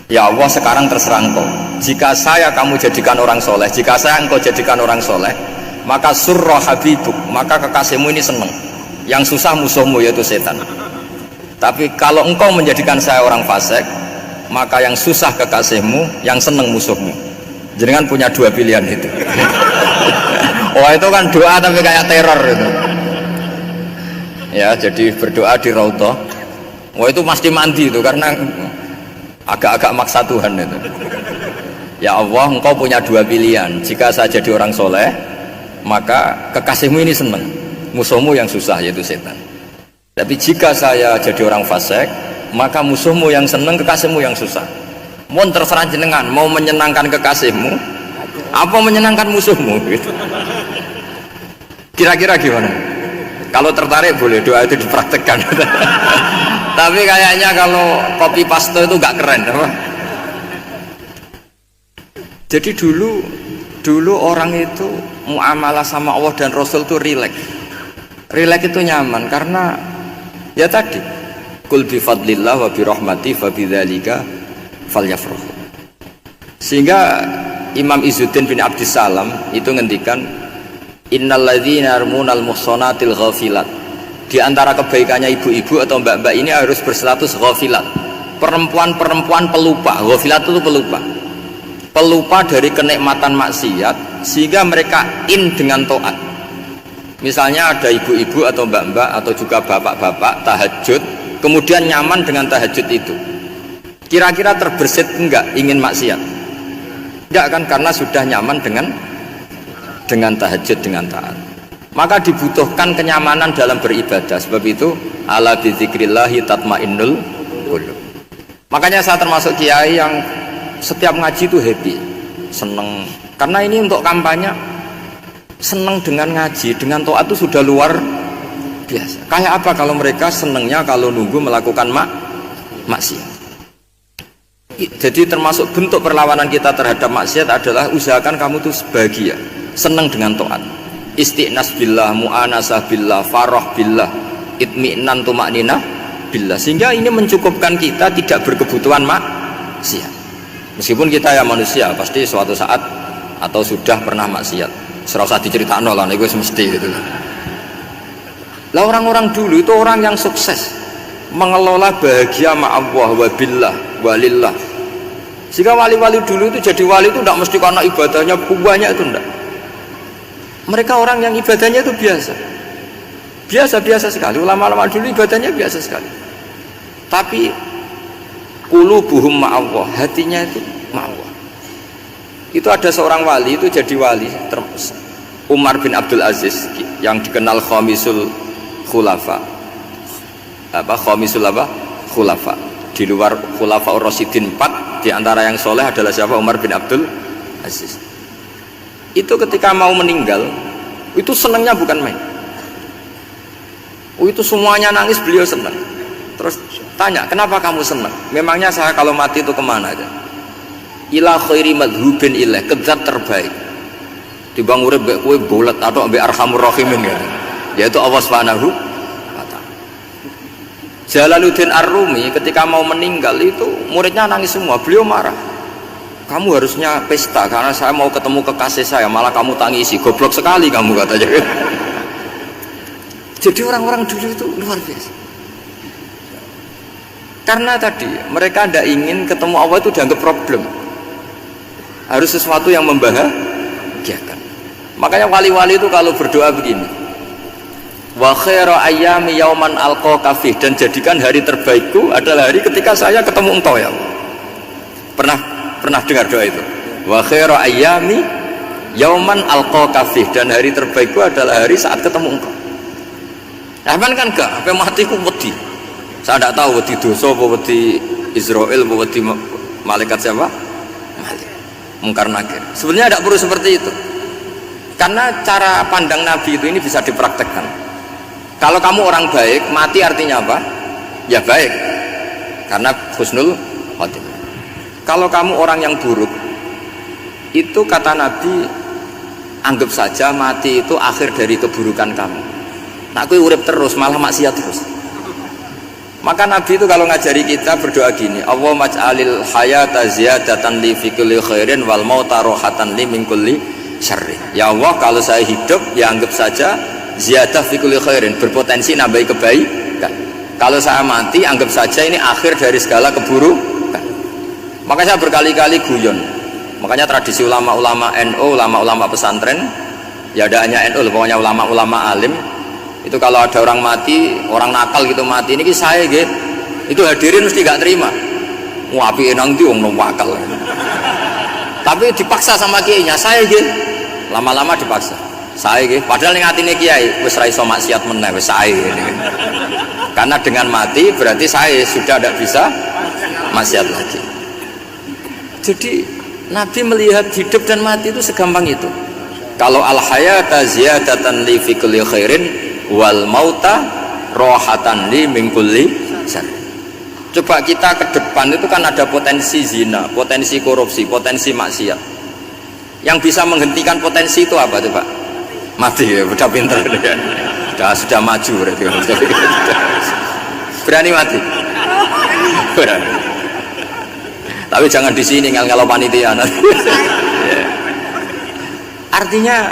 Ya Allah sekarang terserah engkau. Jika saya kamu jadikan orang soleh, jika saya engkau jadikan orang soleh, maka surra habibuk, maka kekasihmu ini senang. Yang susah musuhmu yaitu setan. Tapi kalau engkau menjadikan saya orang fasik, maka yang susah kekasihmu, yang senang musuhmu. Jangan punya dua pilihan itu. Wah itu kan doa tapi kayak teror itu. Ya jadi berdoa di Raudhah. Wah itu pasti mandi itu karena agak-agak maksa Tuhan itu. Ya Allah, engkau punya dua pilihan. Jika saya jadi orang soleh, maka kekasihmu ini senang, musuhmu yang susah yaitu setan. Tapi jika saya jadi orang fasik, maka musuhmu yang senang, kekasihmu yang susah. Mohon terserah jenengan, mau menyenangkan kekasihmu apa menyenangkan musuhmu gitu. Kira-kira gimana? Kalau tertarik boleh doa itu dipraktekkan. Tapi kayaknya kalau copy paste itu gak keren apa? Jadi dulu orang itu muamalah sama Allah dan Rasul itu rileks. Rileks itu nyaman karena ya tadi kul bi fadlillah wa bi rahmati fa bidzalika falyafrahu. Sehingga Imam Izzuddin bin Abdissalam itu ngendikan innalladzina yarmunal muhsanatil ghafilat. Di antara kebaikannya ibu-ibu atau mbak-mbak ini harus berstatus ghafilat. Perempuan-perempuan pelupa. Ghafilat itu pelupa. Pelupa dari kenikmatan maksiat sehingga mereka in dengan taat. Misalnya ada ibu-ibu atau mbak-mbak atau juga bapak-bapak tahajud, kemudian nyaman dengan tahajud itu. Kira-kira terbersit enggak ingin maksiat? Enggak kan, karena sudah nyaman dengan tahajud, dengan taat. Maka dibutuhkan kenyamanan dalam beribadah. Sebab itu ala bidzikrillahi tatmainnul qulub. Makanya saya termasuk kiai yang setiap ngaji itu happy, seneng. Karena ini untuk kampanye, seneng dengan ngaji, dengan taat itu sudah luar biasa. Kayak apa kalau mereka senengnya kalau nunggu melakukan maksiat. Jadi termasuk bentuk perlawanan kita terhadap maksiat adalah usahakan kamu tuh bahagia, senang dengan taat. Istiqnas billah, mu'anasah billah, farah billah, itmi'nan tumakninah billah, sehingga ini mencukupkan kita tidak berkebutuhan maksiat. Meskipun kita ya manusia, pasti suatu saat atau sudah pernah maksiat. Serasa diceritakan lah, itu mesti gitu. Lah orang-orang dulu itu orang yang sukses mengelola bahagia ma'allah wa billah walillah. Sehingga wali-wali dulu itu jadi wali itu tidak mesti karena ibadahnya banyak, itu enggak. Mereka orang yang ibadahnya itu biasa sekali. Ulama-ulama dulu ibadahnya biasa sekali. Tapi qulubuhum ma'allah, hatinya itu ma'allah. Itu ada seorang wali itu jadi wali, Umar bin Abdul Aziz, yang dikenal khamisul khulafa. Khulafa. Di luar khulafa ar-rasyidin 4, di antara yang soleh adalah siapa? Umar bin Abdul Aziz. Itu ketika mau meninggal, itu senangnya bukan main. Itu semuanya nangis, beliau senang. Terus tanya, kenapa kamu senang? Memangnya saya kalau mati itu kemana aja? Ila khairi madhubin ilah, ke zat terbaik. Dibang urip mbek kowe bolet atau mbek arhamur rahimin ya. Yaitu Allah Subhanahu wa taala. Jalaluddin Ar-Rumi ketika mau meninggal itu muridnya nangis semua, beliau marah. Kamu harusnya pesta karena saya mau ketemu kekasih saya, malah kamu tangisi, goblok sekali kamu, katanya. Jadi orang-orang dulu itu luar biasa. Karena tadi mereka tidak ingin ketemu Allah itu dianggap problem, harus sesuatu yang membahagiakan. Makanya wali-wali itu kalau berdoa begini, wa khairu ayyami yauman alqa fi, dan jadikan hari terbaikku adalah hari ketika saya ketemu engkau ya Allah. Pernah dengar doa itu? Wa khairu ayyami yauman alqa fi, dan hari terbaikku adalah hari saat ketemu engkau. Aman kan enggak? Sampai matiku wedi. Saya tidak tahu wedi dosa apa wedi Israel apa wedi malaikat siapa? Malik. Mungkar nakir. Sebenarnya tidak perlu seperti itu. Karena cara pandang Nabi itu ini bisa dipraktekkan. Kalau kamu orang baik, mati artinya apa? Ya baik. Karena husnul khotimah. Kalau kamu orang yang buruk, itu kata Nabi, anggap saja mati itu akhir dari keburukan kamu. Nah, aku urip terus, malah maksiat terus. Maka Nabi itu kalau ngajari kita berdoa gini, Allahumma maj'alil hayata ziyadatan li fi kulli khairin wal mauta rohatan li min kulli syarrin. Ya Allah, kalau saya hidup ya anggap saja ziyadah fi kulli khairin, berpotensi nambahi kebaikan. Kalau saya mati anggap saja ini akhir dari segala keburukan. Maka saya berkali-kali guyon. Makanya tradisi ulama-ulama NU, ulama-ulama pesantren, ya ada hanya NU, pokoknya ulama-ulama alim. Itu kalau ada orang mati, orang nakal gitu mati, ini saya gitu, itu hadirin mesti gak terima. Wapi enang di wong wakal. Tapi dipaksa sama kiainya, saya gitu. Lama-lama dipaksa. Saya gitu. Padahal ning atine kiai wis ra iso maksiat meneh wis saya gitu. Karena dengan mati berarti saya sudah tidak bisa maksiat lagi. Jadi Nabi melihat hidup dan mati itu segampang itu. Kalau al hayata ziyadatan li fi kulli khairin wal mauta rohatan li min kulli syarr. Coba kita ke depan itu kan ada potensi zina, potensi korupsi, potensi maksiat. Yang bisa menghentikan potensi itu apa coba? Mati ya, udah pinter ya. Sudah maju berarti. Berani mati. Berani. Tapi jangan di sini ngel-ngelo panitia. Artinya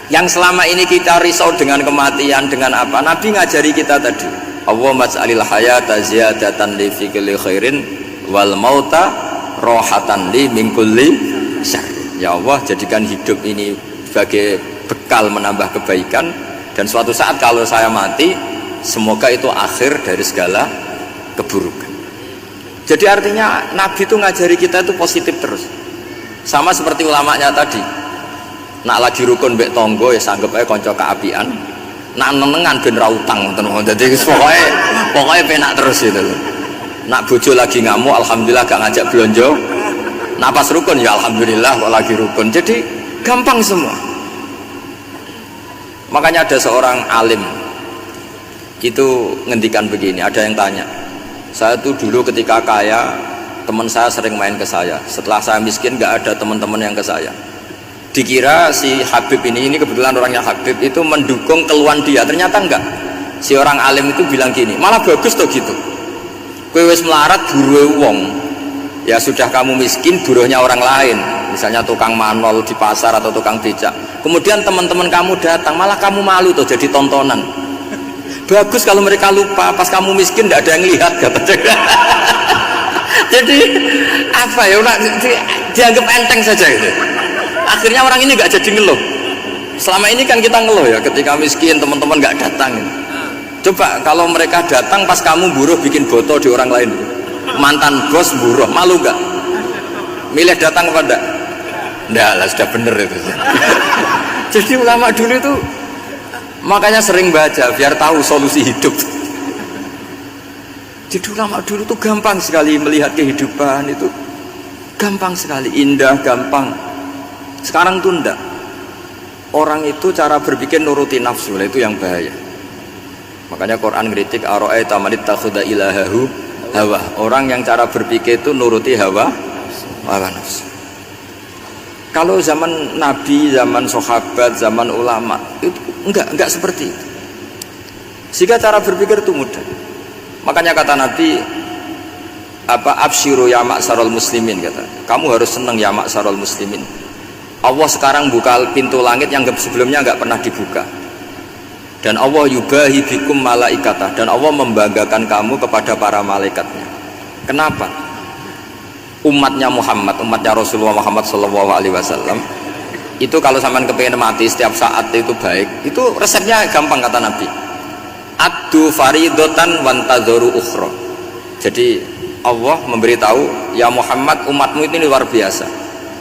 yang selama ini kita risau dengan kematian, dengan apa? Nabi ngajari kita tadi, Allahumma maj'alil hayata ziyadatan li fi kulli khairin wal mauta rohatan li min kulli syarr. Ya Allah, jadikan hidup ini sebagai bekal menambah kebaikan, dan suatu saat kalau saya mati, semoga itu akhir dari segala keburukan. Jadi artinya Nabi itu ngajari kita itu positif terus. Sama seperti ulamanya tadi. Nak lagi rukun mbek tonggo ya sanggep ae kanca keapian. Nak nenengan ben ra utang ngoten. Dadi pokoke penak terus itu lho. Nak bojo lagi ngamuk alhamdulillah gak ngajak blonjo. Nak pas rukun ya alhamdulillah kok lagi rukun. Jadi gampang semua. Makanya ada seorang alim itu ngendikan begini, ada yang tanya, saya tuh dulu ketika kaya teman saya sering main ke saya, setelah saya miskin gak ada teman-teman yang ke saya. Dikira si Habib ini kebetulan orangnya Habib itu mendukung keluhan dia, ternyata enggak. Si orang alim itu bilang gini, malah bagus tuh gitu. Kowe wis melarat buruhe wong, ya sudah kamu miskin buruhnya orang lain, misalnya tukang manol di pasar atau tukang becak. Kemudian teman-teman kamu datang, malah kamu malu tuh jadi tontonan. Bagus kalau mereka lupa pas kamu miskin tidak ada yang lihat katanya. Jadi apa ya, dianggap enteng saja gitu. Akhirnya orang ini nggak jadi ngeluh. Selama ini kan kita ngeluh ya ketika miskin teman-teman nggak datang gitu. Coba kalau mereka datang pas kamu buruh bikin foto di orang lain, mantan bos buruh, malu nggak? Milih datang apa enggak? Enggak lah, sudah bener itu. Jadi ulama dulu itu makanya sering baca biar tahu solusi hidup. Jadi ulama dulu tuh gampang sekali melihat kehidupan itu, gampang sekali, indah, gampang. Sekarang tuh enggak. Orang itu cara berpikir nuruti nafsu, itu yang bahaya. Makanya Quran kritik ara'aita man ittakhadha ilahahu hawa. Orang yang cara berpikir itu nuruti hawa nafsu. Kalau zaman Nabi, zaman sahabat, zaman ulama itu enggak seperti itu. Sehingga cara berpikir itu mudah. Makanya kata Nabi absyiru ya ma'sarul muslimin, kata. Kamu harus senang ya ma'sarul muslimin. Allah sekarang buka pintu langit yang sebelumnya enggak pernah dibuka. Dan Allah yubahi bikum malaikata, dan Allah membanggakan kamu kepada para malaikatnya. Kenapa? Umatnya Muhammad, umatnya Rasulullah Muhammad SAW itu kalau sampean kepengen mati setiap saat itu baik, itu resepnya gampang kata Nabi. Addu faridotan wantazoru ukhra. Jadi Allah memberitahu, ya Muhammad, umatmu ini luar biasa.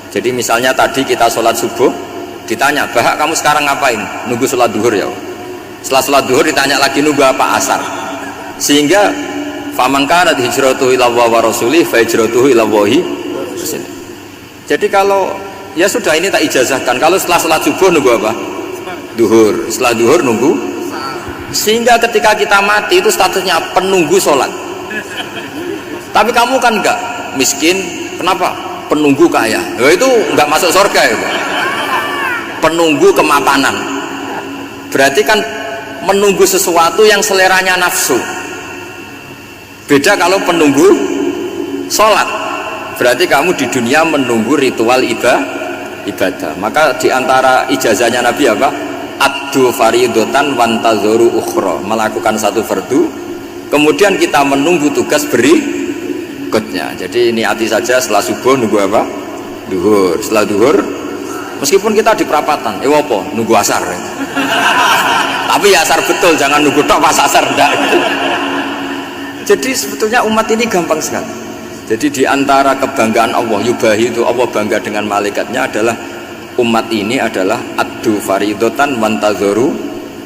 Jadi misalnya tadi kita sholat subuh, ditanya, bahak kamu sekarang ngapain? Nunggu sholat duhur ya. Setelah sholat duhur ditanya lagi nunggu apa asar. Sehingga faman kana hijratuhu ila Allah wa rasulih fa hijratuhu ila Allahi. Jadi kalau ya sudah ini tak ijazahkan, kalau setelah sholat subuh nunggu apa? Duhur. Setelah duhur nunggu. Sehingga ketika kita mati itu statusnya penunggu sholat. Tapi kamu kan enggak miskin, kenapa? Penunggu kaya. Ya itu enggak masuk surga ya. Penunggu kemapanan. Berarti kan menunggu sesuatu yang seleranya nafsu. Beda kalau penunggu sholat, berarti kamu di dunia menunggu ritual ibadah. Maka diantara ijazahnya Nabi apa? Addu faridotan wantazoru ukhra, melakukan satu fardu, kemudian kita menunggu tugas berikutnya. Jadi niati saja setelah subuh nunggu apa? Duhur. Setelah duhur, meskipun kita di perapatan, apa? Nunggu asar. Tapi ya asar betul, jangan nunggu tok pas asar enggak. Jadi sebetulnya umat ini gampang sekali. Jadi diantara kebanggaan Allah, yubahi itu Allah bangga dengan malaikatnya adalah umat ini adalah addu faridotan wantazoru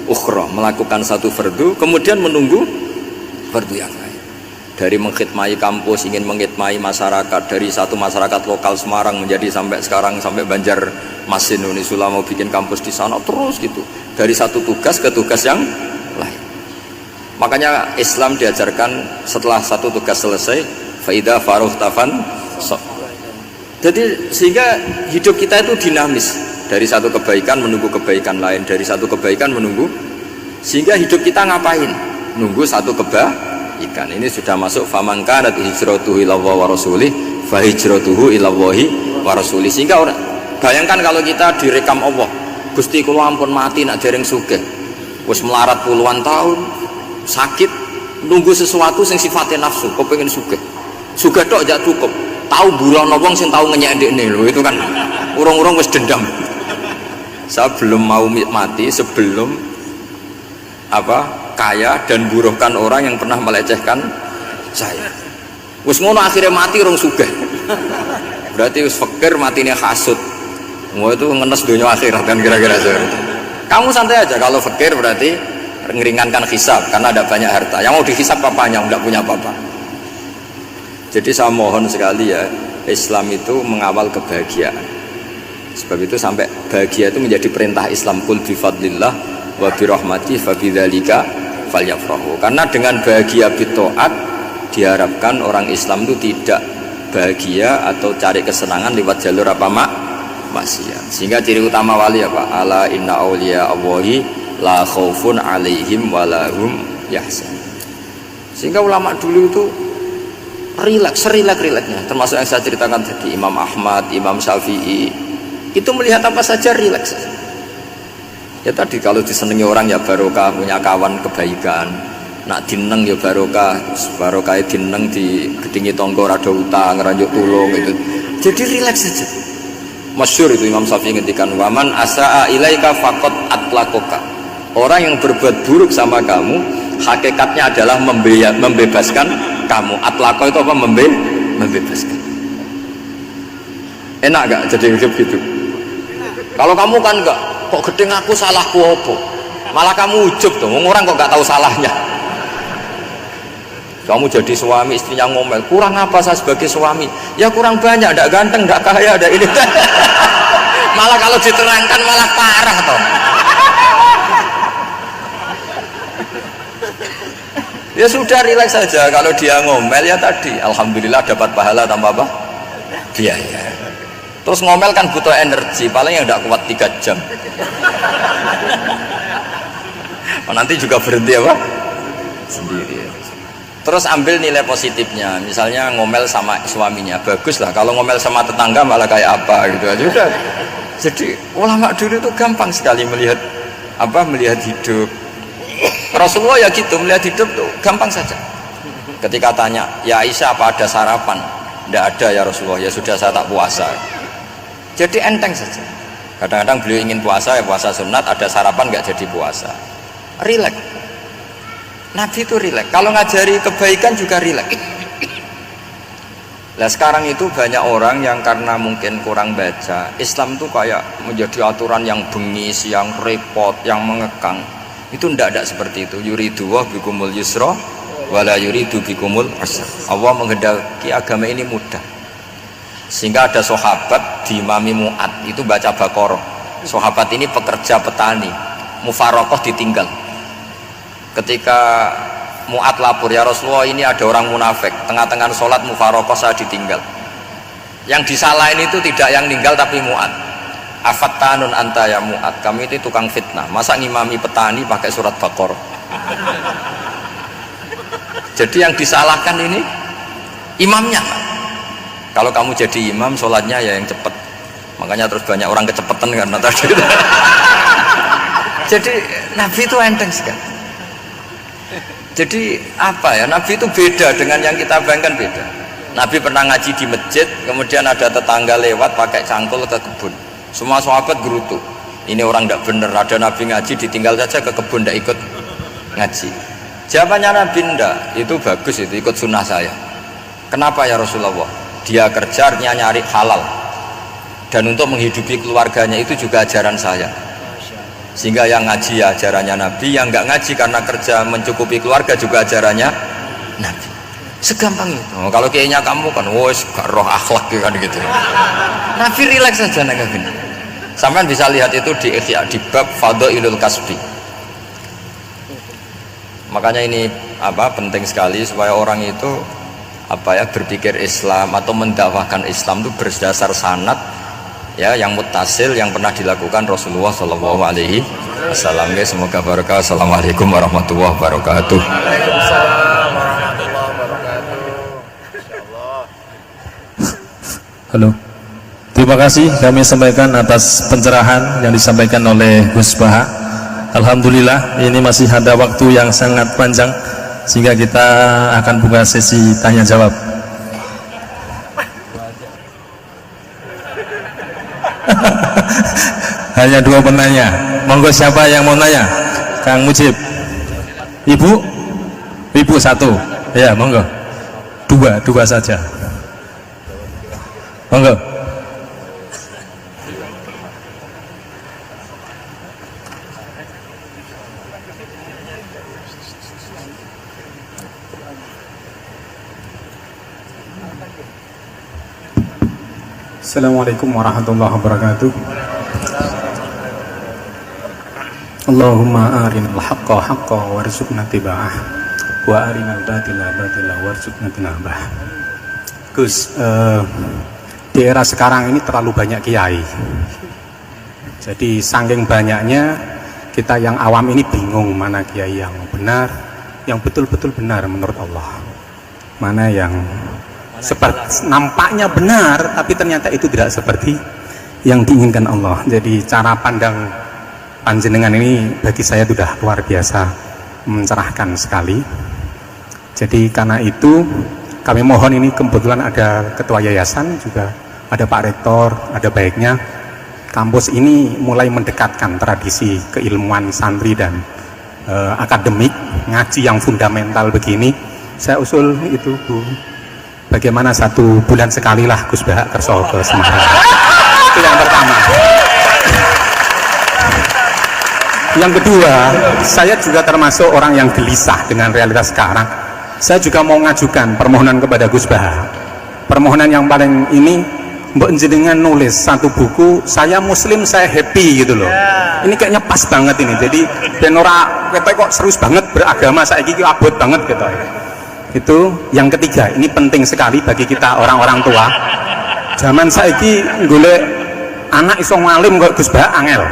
ukhra, melakukan satu fardu kemudian menunggu fardu yang lain. Dari mengkhidmati kampus, ingin mengkhidmati masyarakat, dari satu masyarakat lokal Semarang menjadi sampai sekarang sampai Banjarmasin, Unisula mau bikin kampus di sana terus gitu. Dari satu tugas ke tugas yang lain. Makanya Islam diajarkan setelah satu tugas selesai, faida faruh tafan. Jadi sehingga hidup kita itu dinamis, dari satu kebaikan menunggu kebaikan lain, dari satu kebaikan menunggu, sehingga hidup kita ngapain? Nunggu satu kebaikan. Ini sudah masuk faman kanat hijratuhu ila Allah wa rasulih fa hijratuhu ila Allahi wa rasulih. Sehingga orang bayangkan kalau kita direkam Allah, Gusti kula ampun mati nak dereng sugih. Wis melarat puluhan tahun, sakit, nunggu sesuatu sing sifatnya nafsu, kepengin sugih. Sugih tok aja cukup. Tahu burono wong sing tahu ngenyek ndekne lho, itu kan urung-urung wis dendam. Saya belum mau mati sebelum kaya dan buruhkan orang yang pernah melecehkan saya. Wis ngono akhirnya mati urung sugih. Berarti wis fakir matine hasud. Mau itu ngenes dunia akhirat kan kira-kira seperti. Kamu santai aja kalau fakir berarti meringankan hisab karena ada banyak harta. Yang mau dihisab papanya enggak punya apa-apa. Jadi saya mohon sekali ya, Islam itu mengawal kebahagiaan. Sebab itu sampai bahagia itu menjadi perintah Islam, qul bi fadlillah wa bi rahmati fa bidzalika falyafrahu. Karena dengan bahagia bitaat diharapkan orang Islam itu tidak bahagia atau cari kesenangan lewat jalur maksiat. Sehingga ciri utama wali apa? Ala inna auliya Allahi la khaufun 'alaihim walahum yahzanun. Sehingga ulama dulu itu rileks-rileksnya, termasuk yang saya ceritakan tadi, Imam Ahmad, Imam Syafi'i, itu melihat apa saja rileks. Ya tadi kalau disenengi orang ya barokah, punya kawan kebaikan. Nak dineng ya barokah dineng di gedingi tonggo rada utang, ngeranjuk tulung itu. Jadi rileks saja. Masyhur itu Imam Syafi'i ngendikan, waman asaa ilaika faqad atlaqaka. Orang yang berbuat buruk sama kamu, hakikatnya adalah membebaskan kamu. Atlaqo itu apa? Membebaskan. Enak gak jadi hidup gitu? Kalau kamu kan enggak, kok gedeng aku salahku apa? Malah kamu ujub tuh, orang kok gak tahu salahnya. Kamu jadi suami, istrinya ngomel, kurang apa saya sebagai suami? Ya kurang banyak, tidak ganteng, tidak kaya, tidak ini. Malah kalau diterangkan malah parah toh. Ya sudah, rileks saja. Kalau dia ngomel ya tadi, alhamdulillah dapat pahala tanpa apa? Biaya. Terus ngomel kan butuh energi, paling yang tidak kuat 3 jam. Nanti juga berhenti apa? Sendiri. Terus ambil nilai positifnya, misalnya ngomel sama suaminya, bagus lah. Kalau ngomel sama tetangga malah kayak apa gitu aja udah. Jadi ulama dulu itu gampang sekali melihat hidup. Rasulullah ya gitu, melihat hidup tuh gampang saja. Ketika tanya, ya Aisyah apa ada sarapan? Tidak ada ya Rasulullah, ya sudah saya tak puasa. Jadi enteng saja. Kadang-kadang beliau ingin puasa, ya puasa sunat, ada sarapan nggak jadi puasa. Rileks. Nabi itu rileks. Kalau ngajari kebaikan juga rileks. Nah sekarang itu banyak orang yang karena mungkin kurang baca, Islam itu kayak menjadi aturan yang bengis, yang repot, yang mengekang. Itu tidak seperti itu. Yuridu wa bikumul yusra wala yuridu bikumul usra. Allah menghendaki agama ini mudah. Sehingga ada sahabat diimami Mu'ad itu baca Baqarah. Sahabat ini pekerja petani, mufarokoh ditinggal. Ketika Mu'ad lapor, ya Rasulullah ini ada orang munafik, tengah-tengah sholat mufarokoh saya ditinggal. Yang disalahin itu tidak yang ninggal tapi Mu'ad. Afattanun anta ya Mu'ad, kami itu tukang fitnah, masa ngimami petani pakai surat Baqarah. Jadi yang disalahkan ini imamnya. Kalau kamu jadi imam, sholatnya ya yang cepat. Makanya terus banyak orang kecepatan karena tadi. Jadi Nabi itu enteng sekali. Jadi apa ya, Nabi itu beda dengan yang kita bayangkan, beda. Nabi pernah ngaji di masjid, kemudian ada tetangga lewat pakai cangkul ke kebun. Semua sahabat gerutu, ini orang tidak benar, ada Nabi ngaji ditinggal saja ke kebun, tidak ikut ngaji. Jawabannya Nabi, tidak, itu bagus, itu ikut sunnah saya. Kenapa ya Rasulullah? Dia kerjanya nyari halal, dan untuk menghidupi keluarganya itu juga ajaran saya. Sehingga yang ngaji ya ajarannya Nabi, yang nggak ngaji karena kerja mencukupi keluarga juga ajarannya Nabi. Segampang itu. Kalau kayaknya kamu kan, wes gak roh akhlak kan gitu. Nabi rileks saja nggak gini. Sampai bisa lihat itu di Ihya, di bab Fadhailul Kasbi. Makanya ini penting sekali supaya orang itu berpikir Islam atau mendakwahkan Islam itu berdasar sanad. Ya, yang muttasil yang pernah dilakukan Rasulullah Shallallahu Alaihi Wasallam. Semoga barokah. Assalamualaikum warahmatullahi wabarakatuh. Waalaikumsalam warahmatullahi wabarakatuh. Insyaallah. Halo. Terima kasih kami sampaikan atas pencerahan yang disampaikan oleh Gus Baha. Alhamdulillah ini masih ada waktu yang sangat panjang sehingga kita akan buka sesi tanya jawab. Hanya 2 penanya. Monggo siapa yang mau nanya? Kang Mujib. Ibu 1. Ya, monggo. 2 saja. Monggo. Assalamualaikum warahmatullahi wabarakatuh. Allahumma arinal haqqa haqqa warzuqna tiba'ah wa arinal batila batila warzuqna tinabah. Gus, di era sekarang ini terlalu banyak kiai. Jadi saking banyaknya kita yang awam ini bingung mana kiai yang benar, yang betul-betul benar menurut Allah, mana yang seperti nampaknya benar tapi ternyata itu tidak seperti yang diinginkan Allah. Jadi cara pandang panjenengan ini bagi saya sudah luar biasa mencerahkan sekali. Jadi karena itu kami mohon, ini kebetulan ada ketua yayasan, juga ada Pak Rektor, ada baiknya kampus ini mulai mendekatkan tradisi keilmuan santri dan akademik, ngaji yang fundamental begini. Saya usul itu Bu, bagaimana 1 bulan sekali lah Gus Bahak kerso ke Semarang. Itu yang pertama. Yang kedua, saya juga termasuk orang yang gelisah dengan realitas sekarang. Saya juga mau ngajukan permohonan kepada Gus Bahak. Permohonan yang paling ini, mbok jenengan nulis 1 buku, saya muslim saya happy gitu loh. Ini kayaknya pas banget ini. Jadi ben ora ketok kok serius banget beragama saiki iki abot banget gitu. Itu yang ketiga, ini penting sekali bagi kita orang-orang tua. Zaman saiki golek anak iso ngalim kok Gus Bahak angel.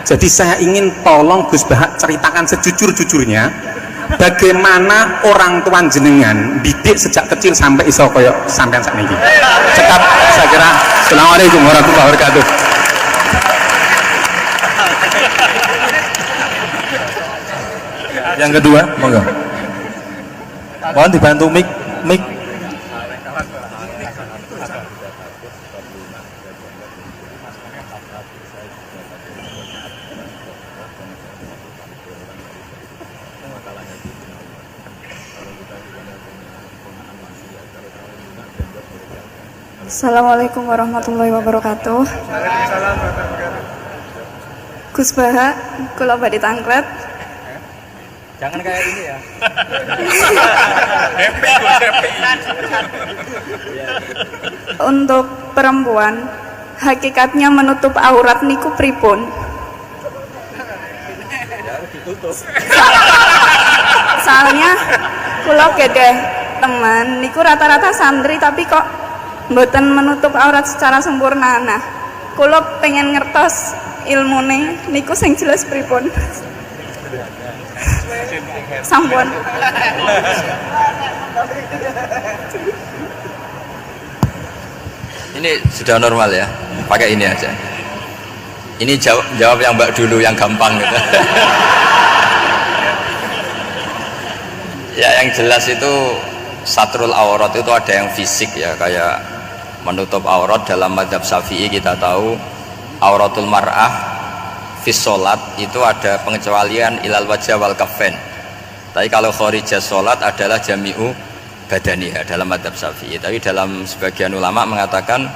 Jadi saya ingin tolong Gus Bahak ceritakan sejujur-jujurnya bagaimana orang tua jenengan didik sejak kecil sampai iso koyo sampean sakniki. Cekap saya kira. Assalamualaikum warahmatullahi wabarakatuh. Yang kedua, monggo. Mohon dibantu mic. Assalamualaikum warahmatullahi wabarakatuh. Gus Bahak, kula badhe tangklet. Jangan kayak ini ya. Untuk perempuan, hakikatnya menutup aurat niku pripun? Soalnya kula gedeh teman niku rata-rata santri tapi kok mboten menutup aurat secara sempurna. Nah, kula pengen ngertos ilmune niku sing jelas pripun. Sampun. Ini sudah normal ya, pakai ini aja. Ini jawab yang Mbak dulu yang gampang gitu. Ya yang jelas itu satrul aurat itu ada yang fisik ya, kayak menutup aurat dalam mazhab Syafi'i kita tahu auratul mar'ah fis sholat itu ada pengecualian ilal wajah wal kaffain. Tapi kalau kharijah sholat adalah jami'u badaniha dalam mazhab Syafi'i. Tapi dalam sebagian ulama mengatakan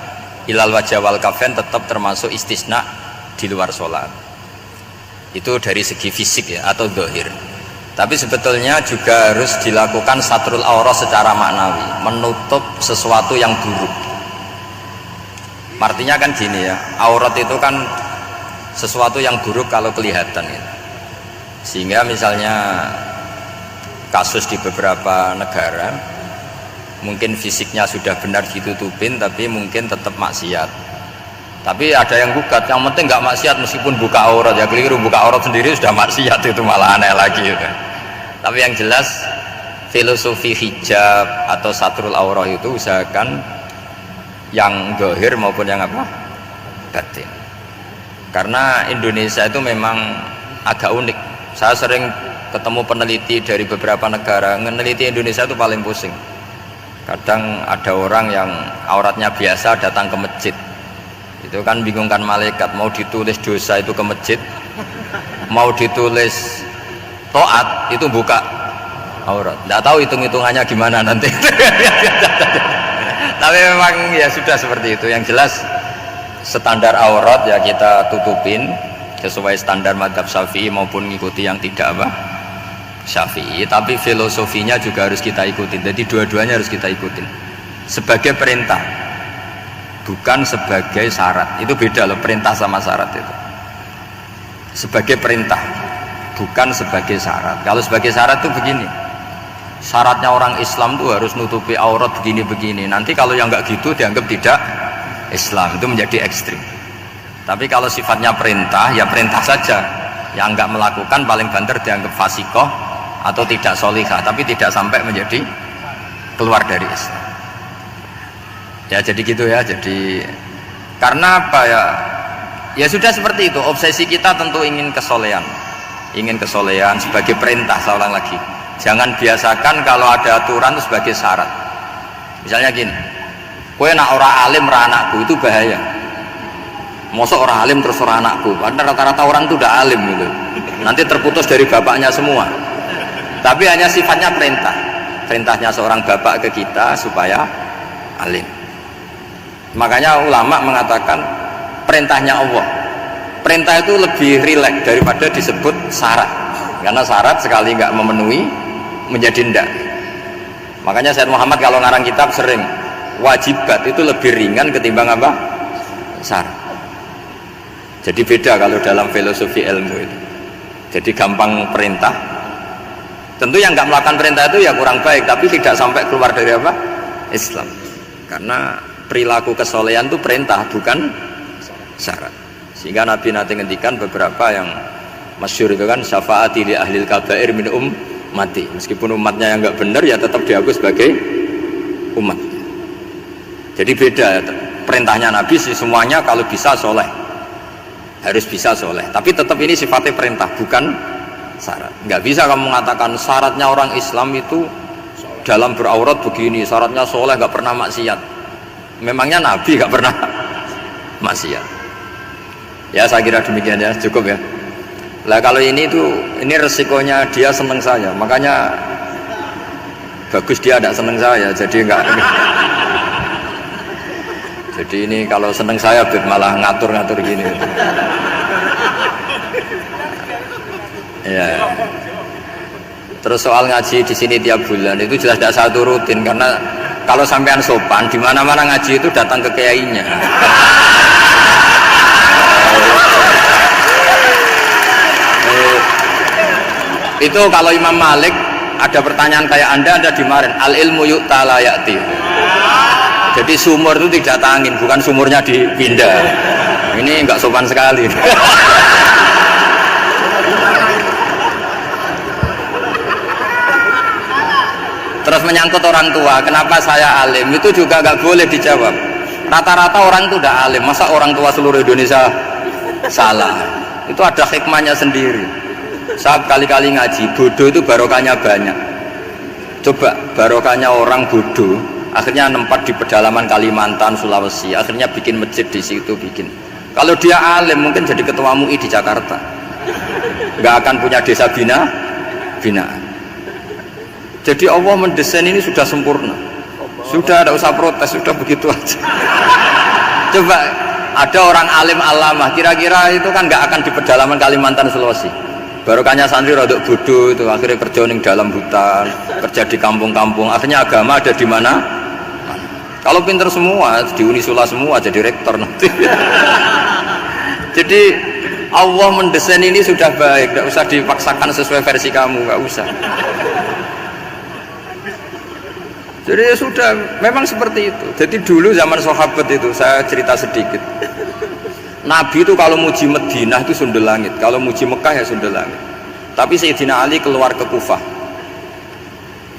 ilal wajah wal kaffain tetap termasuk istisna di luar sholat. Itu dari segi fisik ya atau zahir. Tapi sebetulnya juga harus dilakukan satrul aurat secara maknawi, menutup sesuatu yang buruk. Artinya kan gini ya, aurat itu kan sesuatu yang buruk kalau kelihatan gitu. Sehingga misalnya kasus di beberapa negara mungkin fisiknya sudah benar ditutupin tapi mungkin tetap maksiat. Tapi ada yang gugat, yang penting nggak maksiat meskipun buka aurat, ya keliru, buka aurat sendiri sudah maksiat, itu malah aneh lagi gitu. Tapi yang jelas filosofi hijab atau satrul aurat itu usahakan yang zahir maupun yang apa? Batin. Karena Indonesia itu memang agak unik. Saya sering ketemu peneliti dari beberapa negara, meneliti Indonesia itu paling pusing. Kadang ada orang yang auratnya biasa datang ke masjid, itu kan bingungkan malaikat, mau ditulis dosa itu ke masjid, mau ditulis toat itu buka aurat. Tidak tahu hitung-hitungannya gimana nanti. Tapi memang ya sudah seperti itu. Yang jelas standar aurat ya kita tutupin sesuai standar mazhab Syafi'i maupun mengikuti yang tidak apa Syafi'i. Tapi filosofinya juga harus kita ikutin. Jadi dua-duanya harus kita ikutin sebagai perintah, bukan sebagai syarat. Itu beda loh, perintah sama syarat itu. Sebagai perintah, bukan sebagai syarat. Kalau sebagai syarat itu begini, syaratnya orang Islam tuh harus nutupi aurat begini-begini. Nanti kalau yang nggak gitu dianggap tidak Islam, itu menjadi ekstrim. Tapi kalau sifatnya perintah, ya perintah saja. yang enggak melakukan paling banter dianggap fasikoh atau tidak solihah, tapi tidak sampai menjadi keluar dari Islam. Ya jadi gitu ya. Jadi karena apa ya? Ya sudah seperti itu. Obsesi kita tentu ingin kesolehan sebagai perintah. Saya ulang lagi, jangan biasakan kalau ada aturan itu sebagai syarat. Misalnya gini, kowe nak ora alim ra anakku, itu bahaya. Mosok ora alim terus ora anakku, karena rata-rata orang itu udah alim gitu, nanti terputus dari bapaknya semua. Tapi hanya sifatnya perintahnya seorang bapak ke kita supaya alim. Makanya ulama mengatakan perintahnya Allah, perintah itu lebih rileks daripada disebut syarat, karena syarat sekali nggak memenuhi menjadi ndak. Makanya Sayyid Muhammad kalau ngarang kitab sering wajibat itu lebih ringan ketimbang apa? Syarat. Jadi beda kalau dalam filosofi ilmu itu. Jadi gampang perintah. Tentu yang nggak melakukan perintah itu ya kurang baik, tapi tidak sampai keluar dari apa? Islam. Karena perilaku kesolehan itu perintah, bukan syarat. Sehingga Nabi nanti ngendikan beberapa yang masyhur itu kan, syafaati li ahlil kabair min ummati. Meskipun umatnya yang nggak benar ya tetap diakui sebagai umat. Jadi beda perintahnya Nabi sih, semuanya kalau bisa soleh, harus bisa soleh. Tapi tetap ini sifatnya perintah, bukan syarat. Nggak bisa kamu mengatakan syaratnya orang Islam itu dalam beraurat begini, syaratnya soleh nggak pernah maksiat. Memangnya Nabi nggak pernah maksiat? Ya saya kira demikian ya, cukup ya. Lah kalau ini resikonya dia seneng saya, makanya bagus dia tidak seneng saya, jadi enggak. Jadi ini kalau seneng saya malah ngatur-ngatur gini. Ya. Terus soal ngaji di sini tiap bulan itu jelas tidak satu rutin, karena kalau sampean sopan di mana-mana ngaji itu datang ke kiainya. Itu kalau Imam Malik ada pertanyaan kayak anda dimarahin, al ilmu yu'ta la ya'ti. Jadi sumur itu didatangin, bukan sumurnya dipindah. Ini enggak sopan sekali. Terus menyangkut orang tua, kenapa saya alim, itu juga nggak boleh dijawab. Rata-rata orang itu udah alim, masa orang tua seluruh Indonesia salah? Itu ada hikmahnya sendiri. Saya kali-kali ngaji, bodoh itu barokahnya banyak. Coba barokahnya orang bodoh, akhirnya nempat di pedalaman Kalimantan, Sulawesi, akhirnya bikin masjid di situ bikin. Kalau dia alim mungkin jadi ketua MUI di Jakarta, nggak akan punya desa binaan. Jadi Allah mendesain ini sudah sempurna, sudah tidak usah protes, sudah begitu aja. Coba ada orang alim alamah, kira-kira itu kan nggak akan di pedalaman Kalimantan, Sulawesi. Barokahnya santri rodok bodoh itu, akhirnya kerja di dalam hutan, kerja di kampung-kampung, akhirnya agama ada di mana? Kalau pinter semua, di Unisula semua jadi rektor nanti. Jadi Allah mendesain ini sudah baik, tidak usah dipaksakan sesuai versi kamu, nggak usah. Jadi ya sudah, memang seperti itu. Jadi dulu zaman sahabat itu, saya cerita sedikit. Nabi itu kalau muji Madinah itu sundel langit, kalau muji Mekah ya sundel langit. Tapi Sayyidina Ali keluar ke Kufah.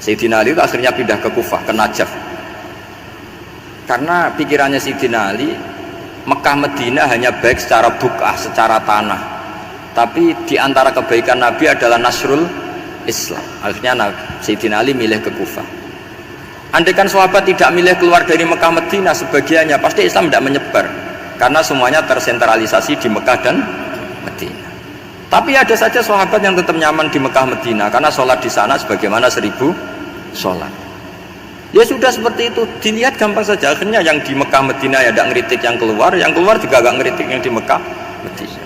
Sayyidina Ali itu akhirnya pindah ke Kufah, ke Najaf. Karena pikirannya Sayyidina Ali, Mekah Madinah hanya baik secara bukah, secara tanah. Tapi di antara kebaikan Nabi adalah nasrul Islam. Akhirnya Sayyidina Ali milih ke Kufah. Andai kan sahabat tidak milih keluar dari Mekah Madinah sebagiannya, pasti Islam tidak menyebar. Karena semuanya tersentralisasi di Mekah dan Madinah. Tapi ada saja sahabat yang tetap nyaman di Mekah Madinah, karena sholat di sana sebagaimana 1000 sholat. Ya sudah seperti itu, dilihat gampang saja. Akhirnya yang di Mekah Madinah ya tidak ngeritik yang keluar juga gak ngeritik yang di Mekah Madinah.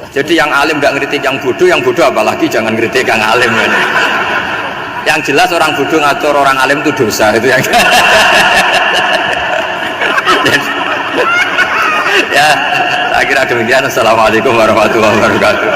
Jadi yang alim tidak ngeritik yang bodoh apalagi jangan ngeritik yang alim. Yang jelas orang bodoh ngatur orang alim itu dosa, itu yang ya, saya kira demikian. Assalamualaikum warahmatullahi wabarakatuh.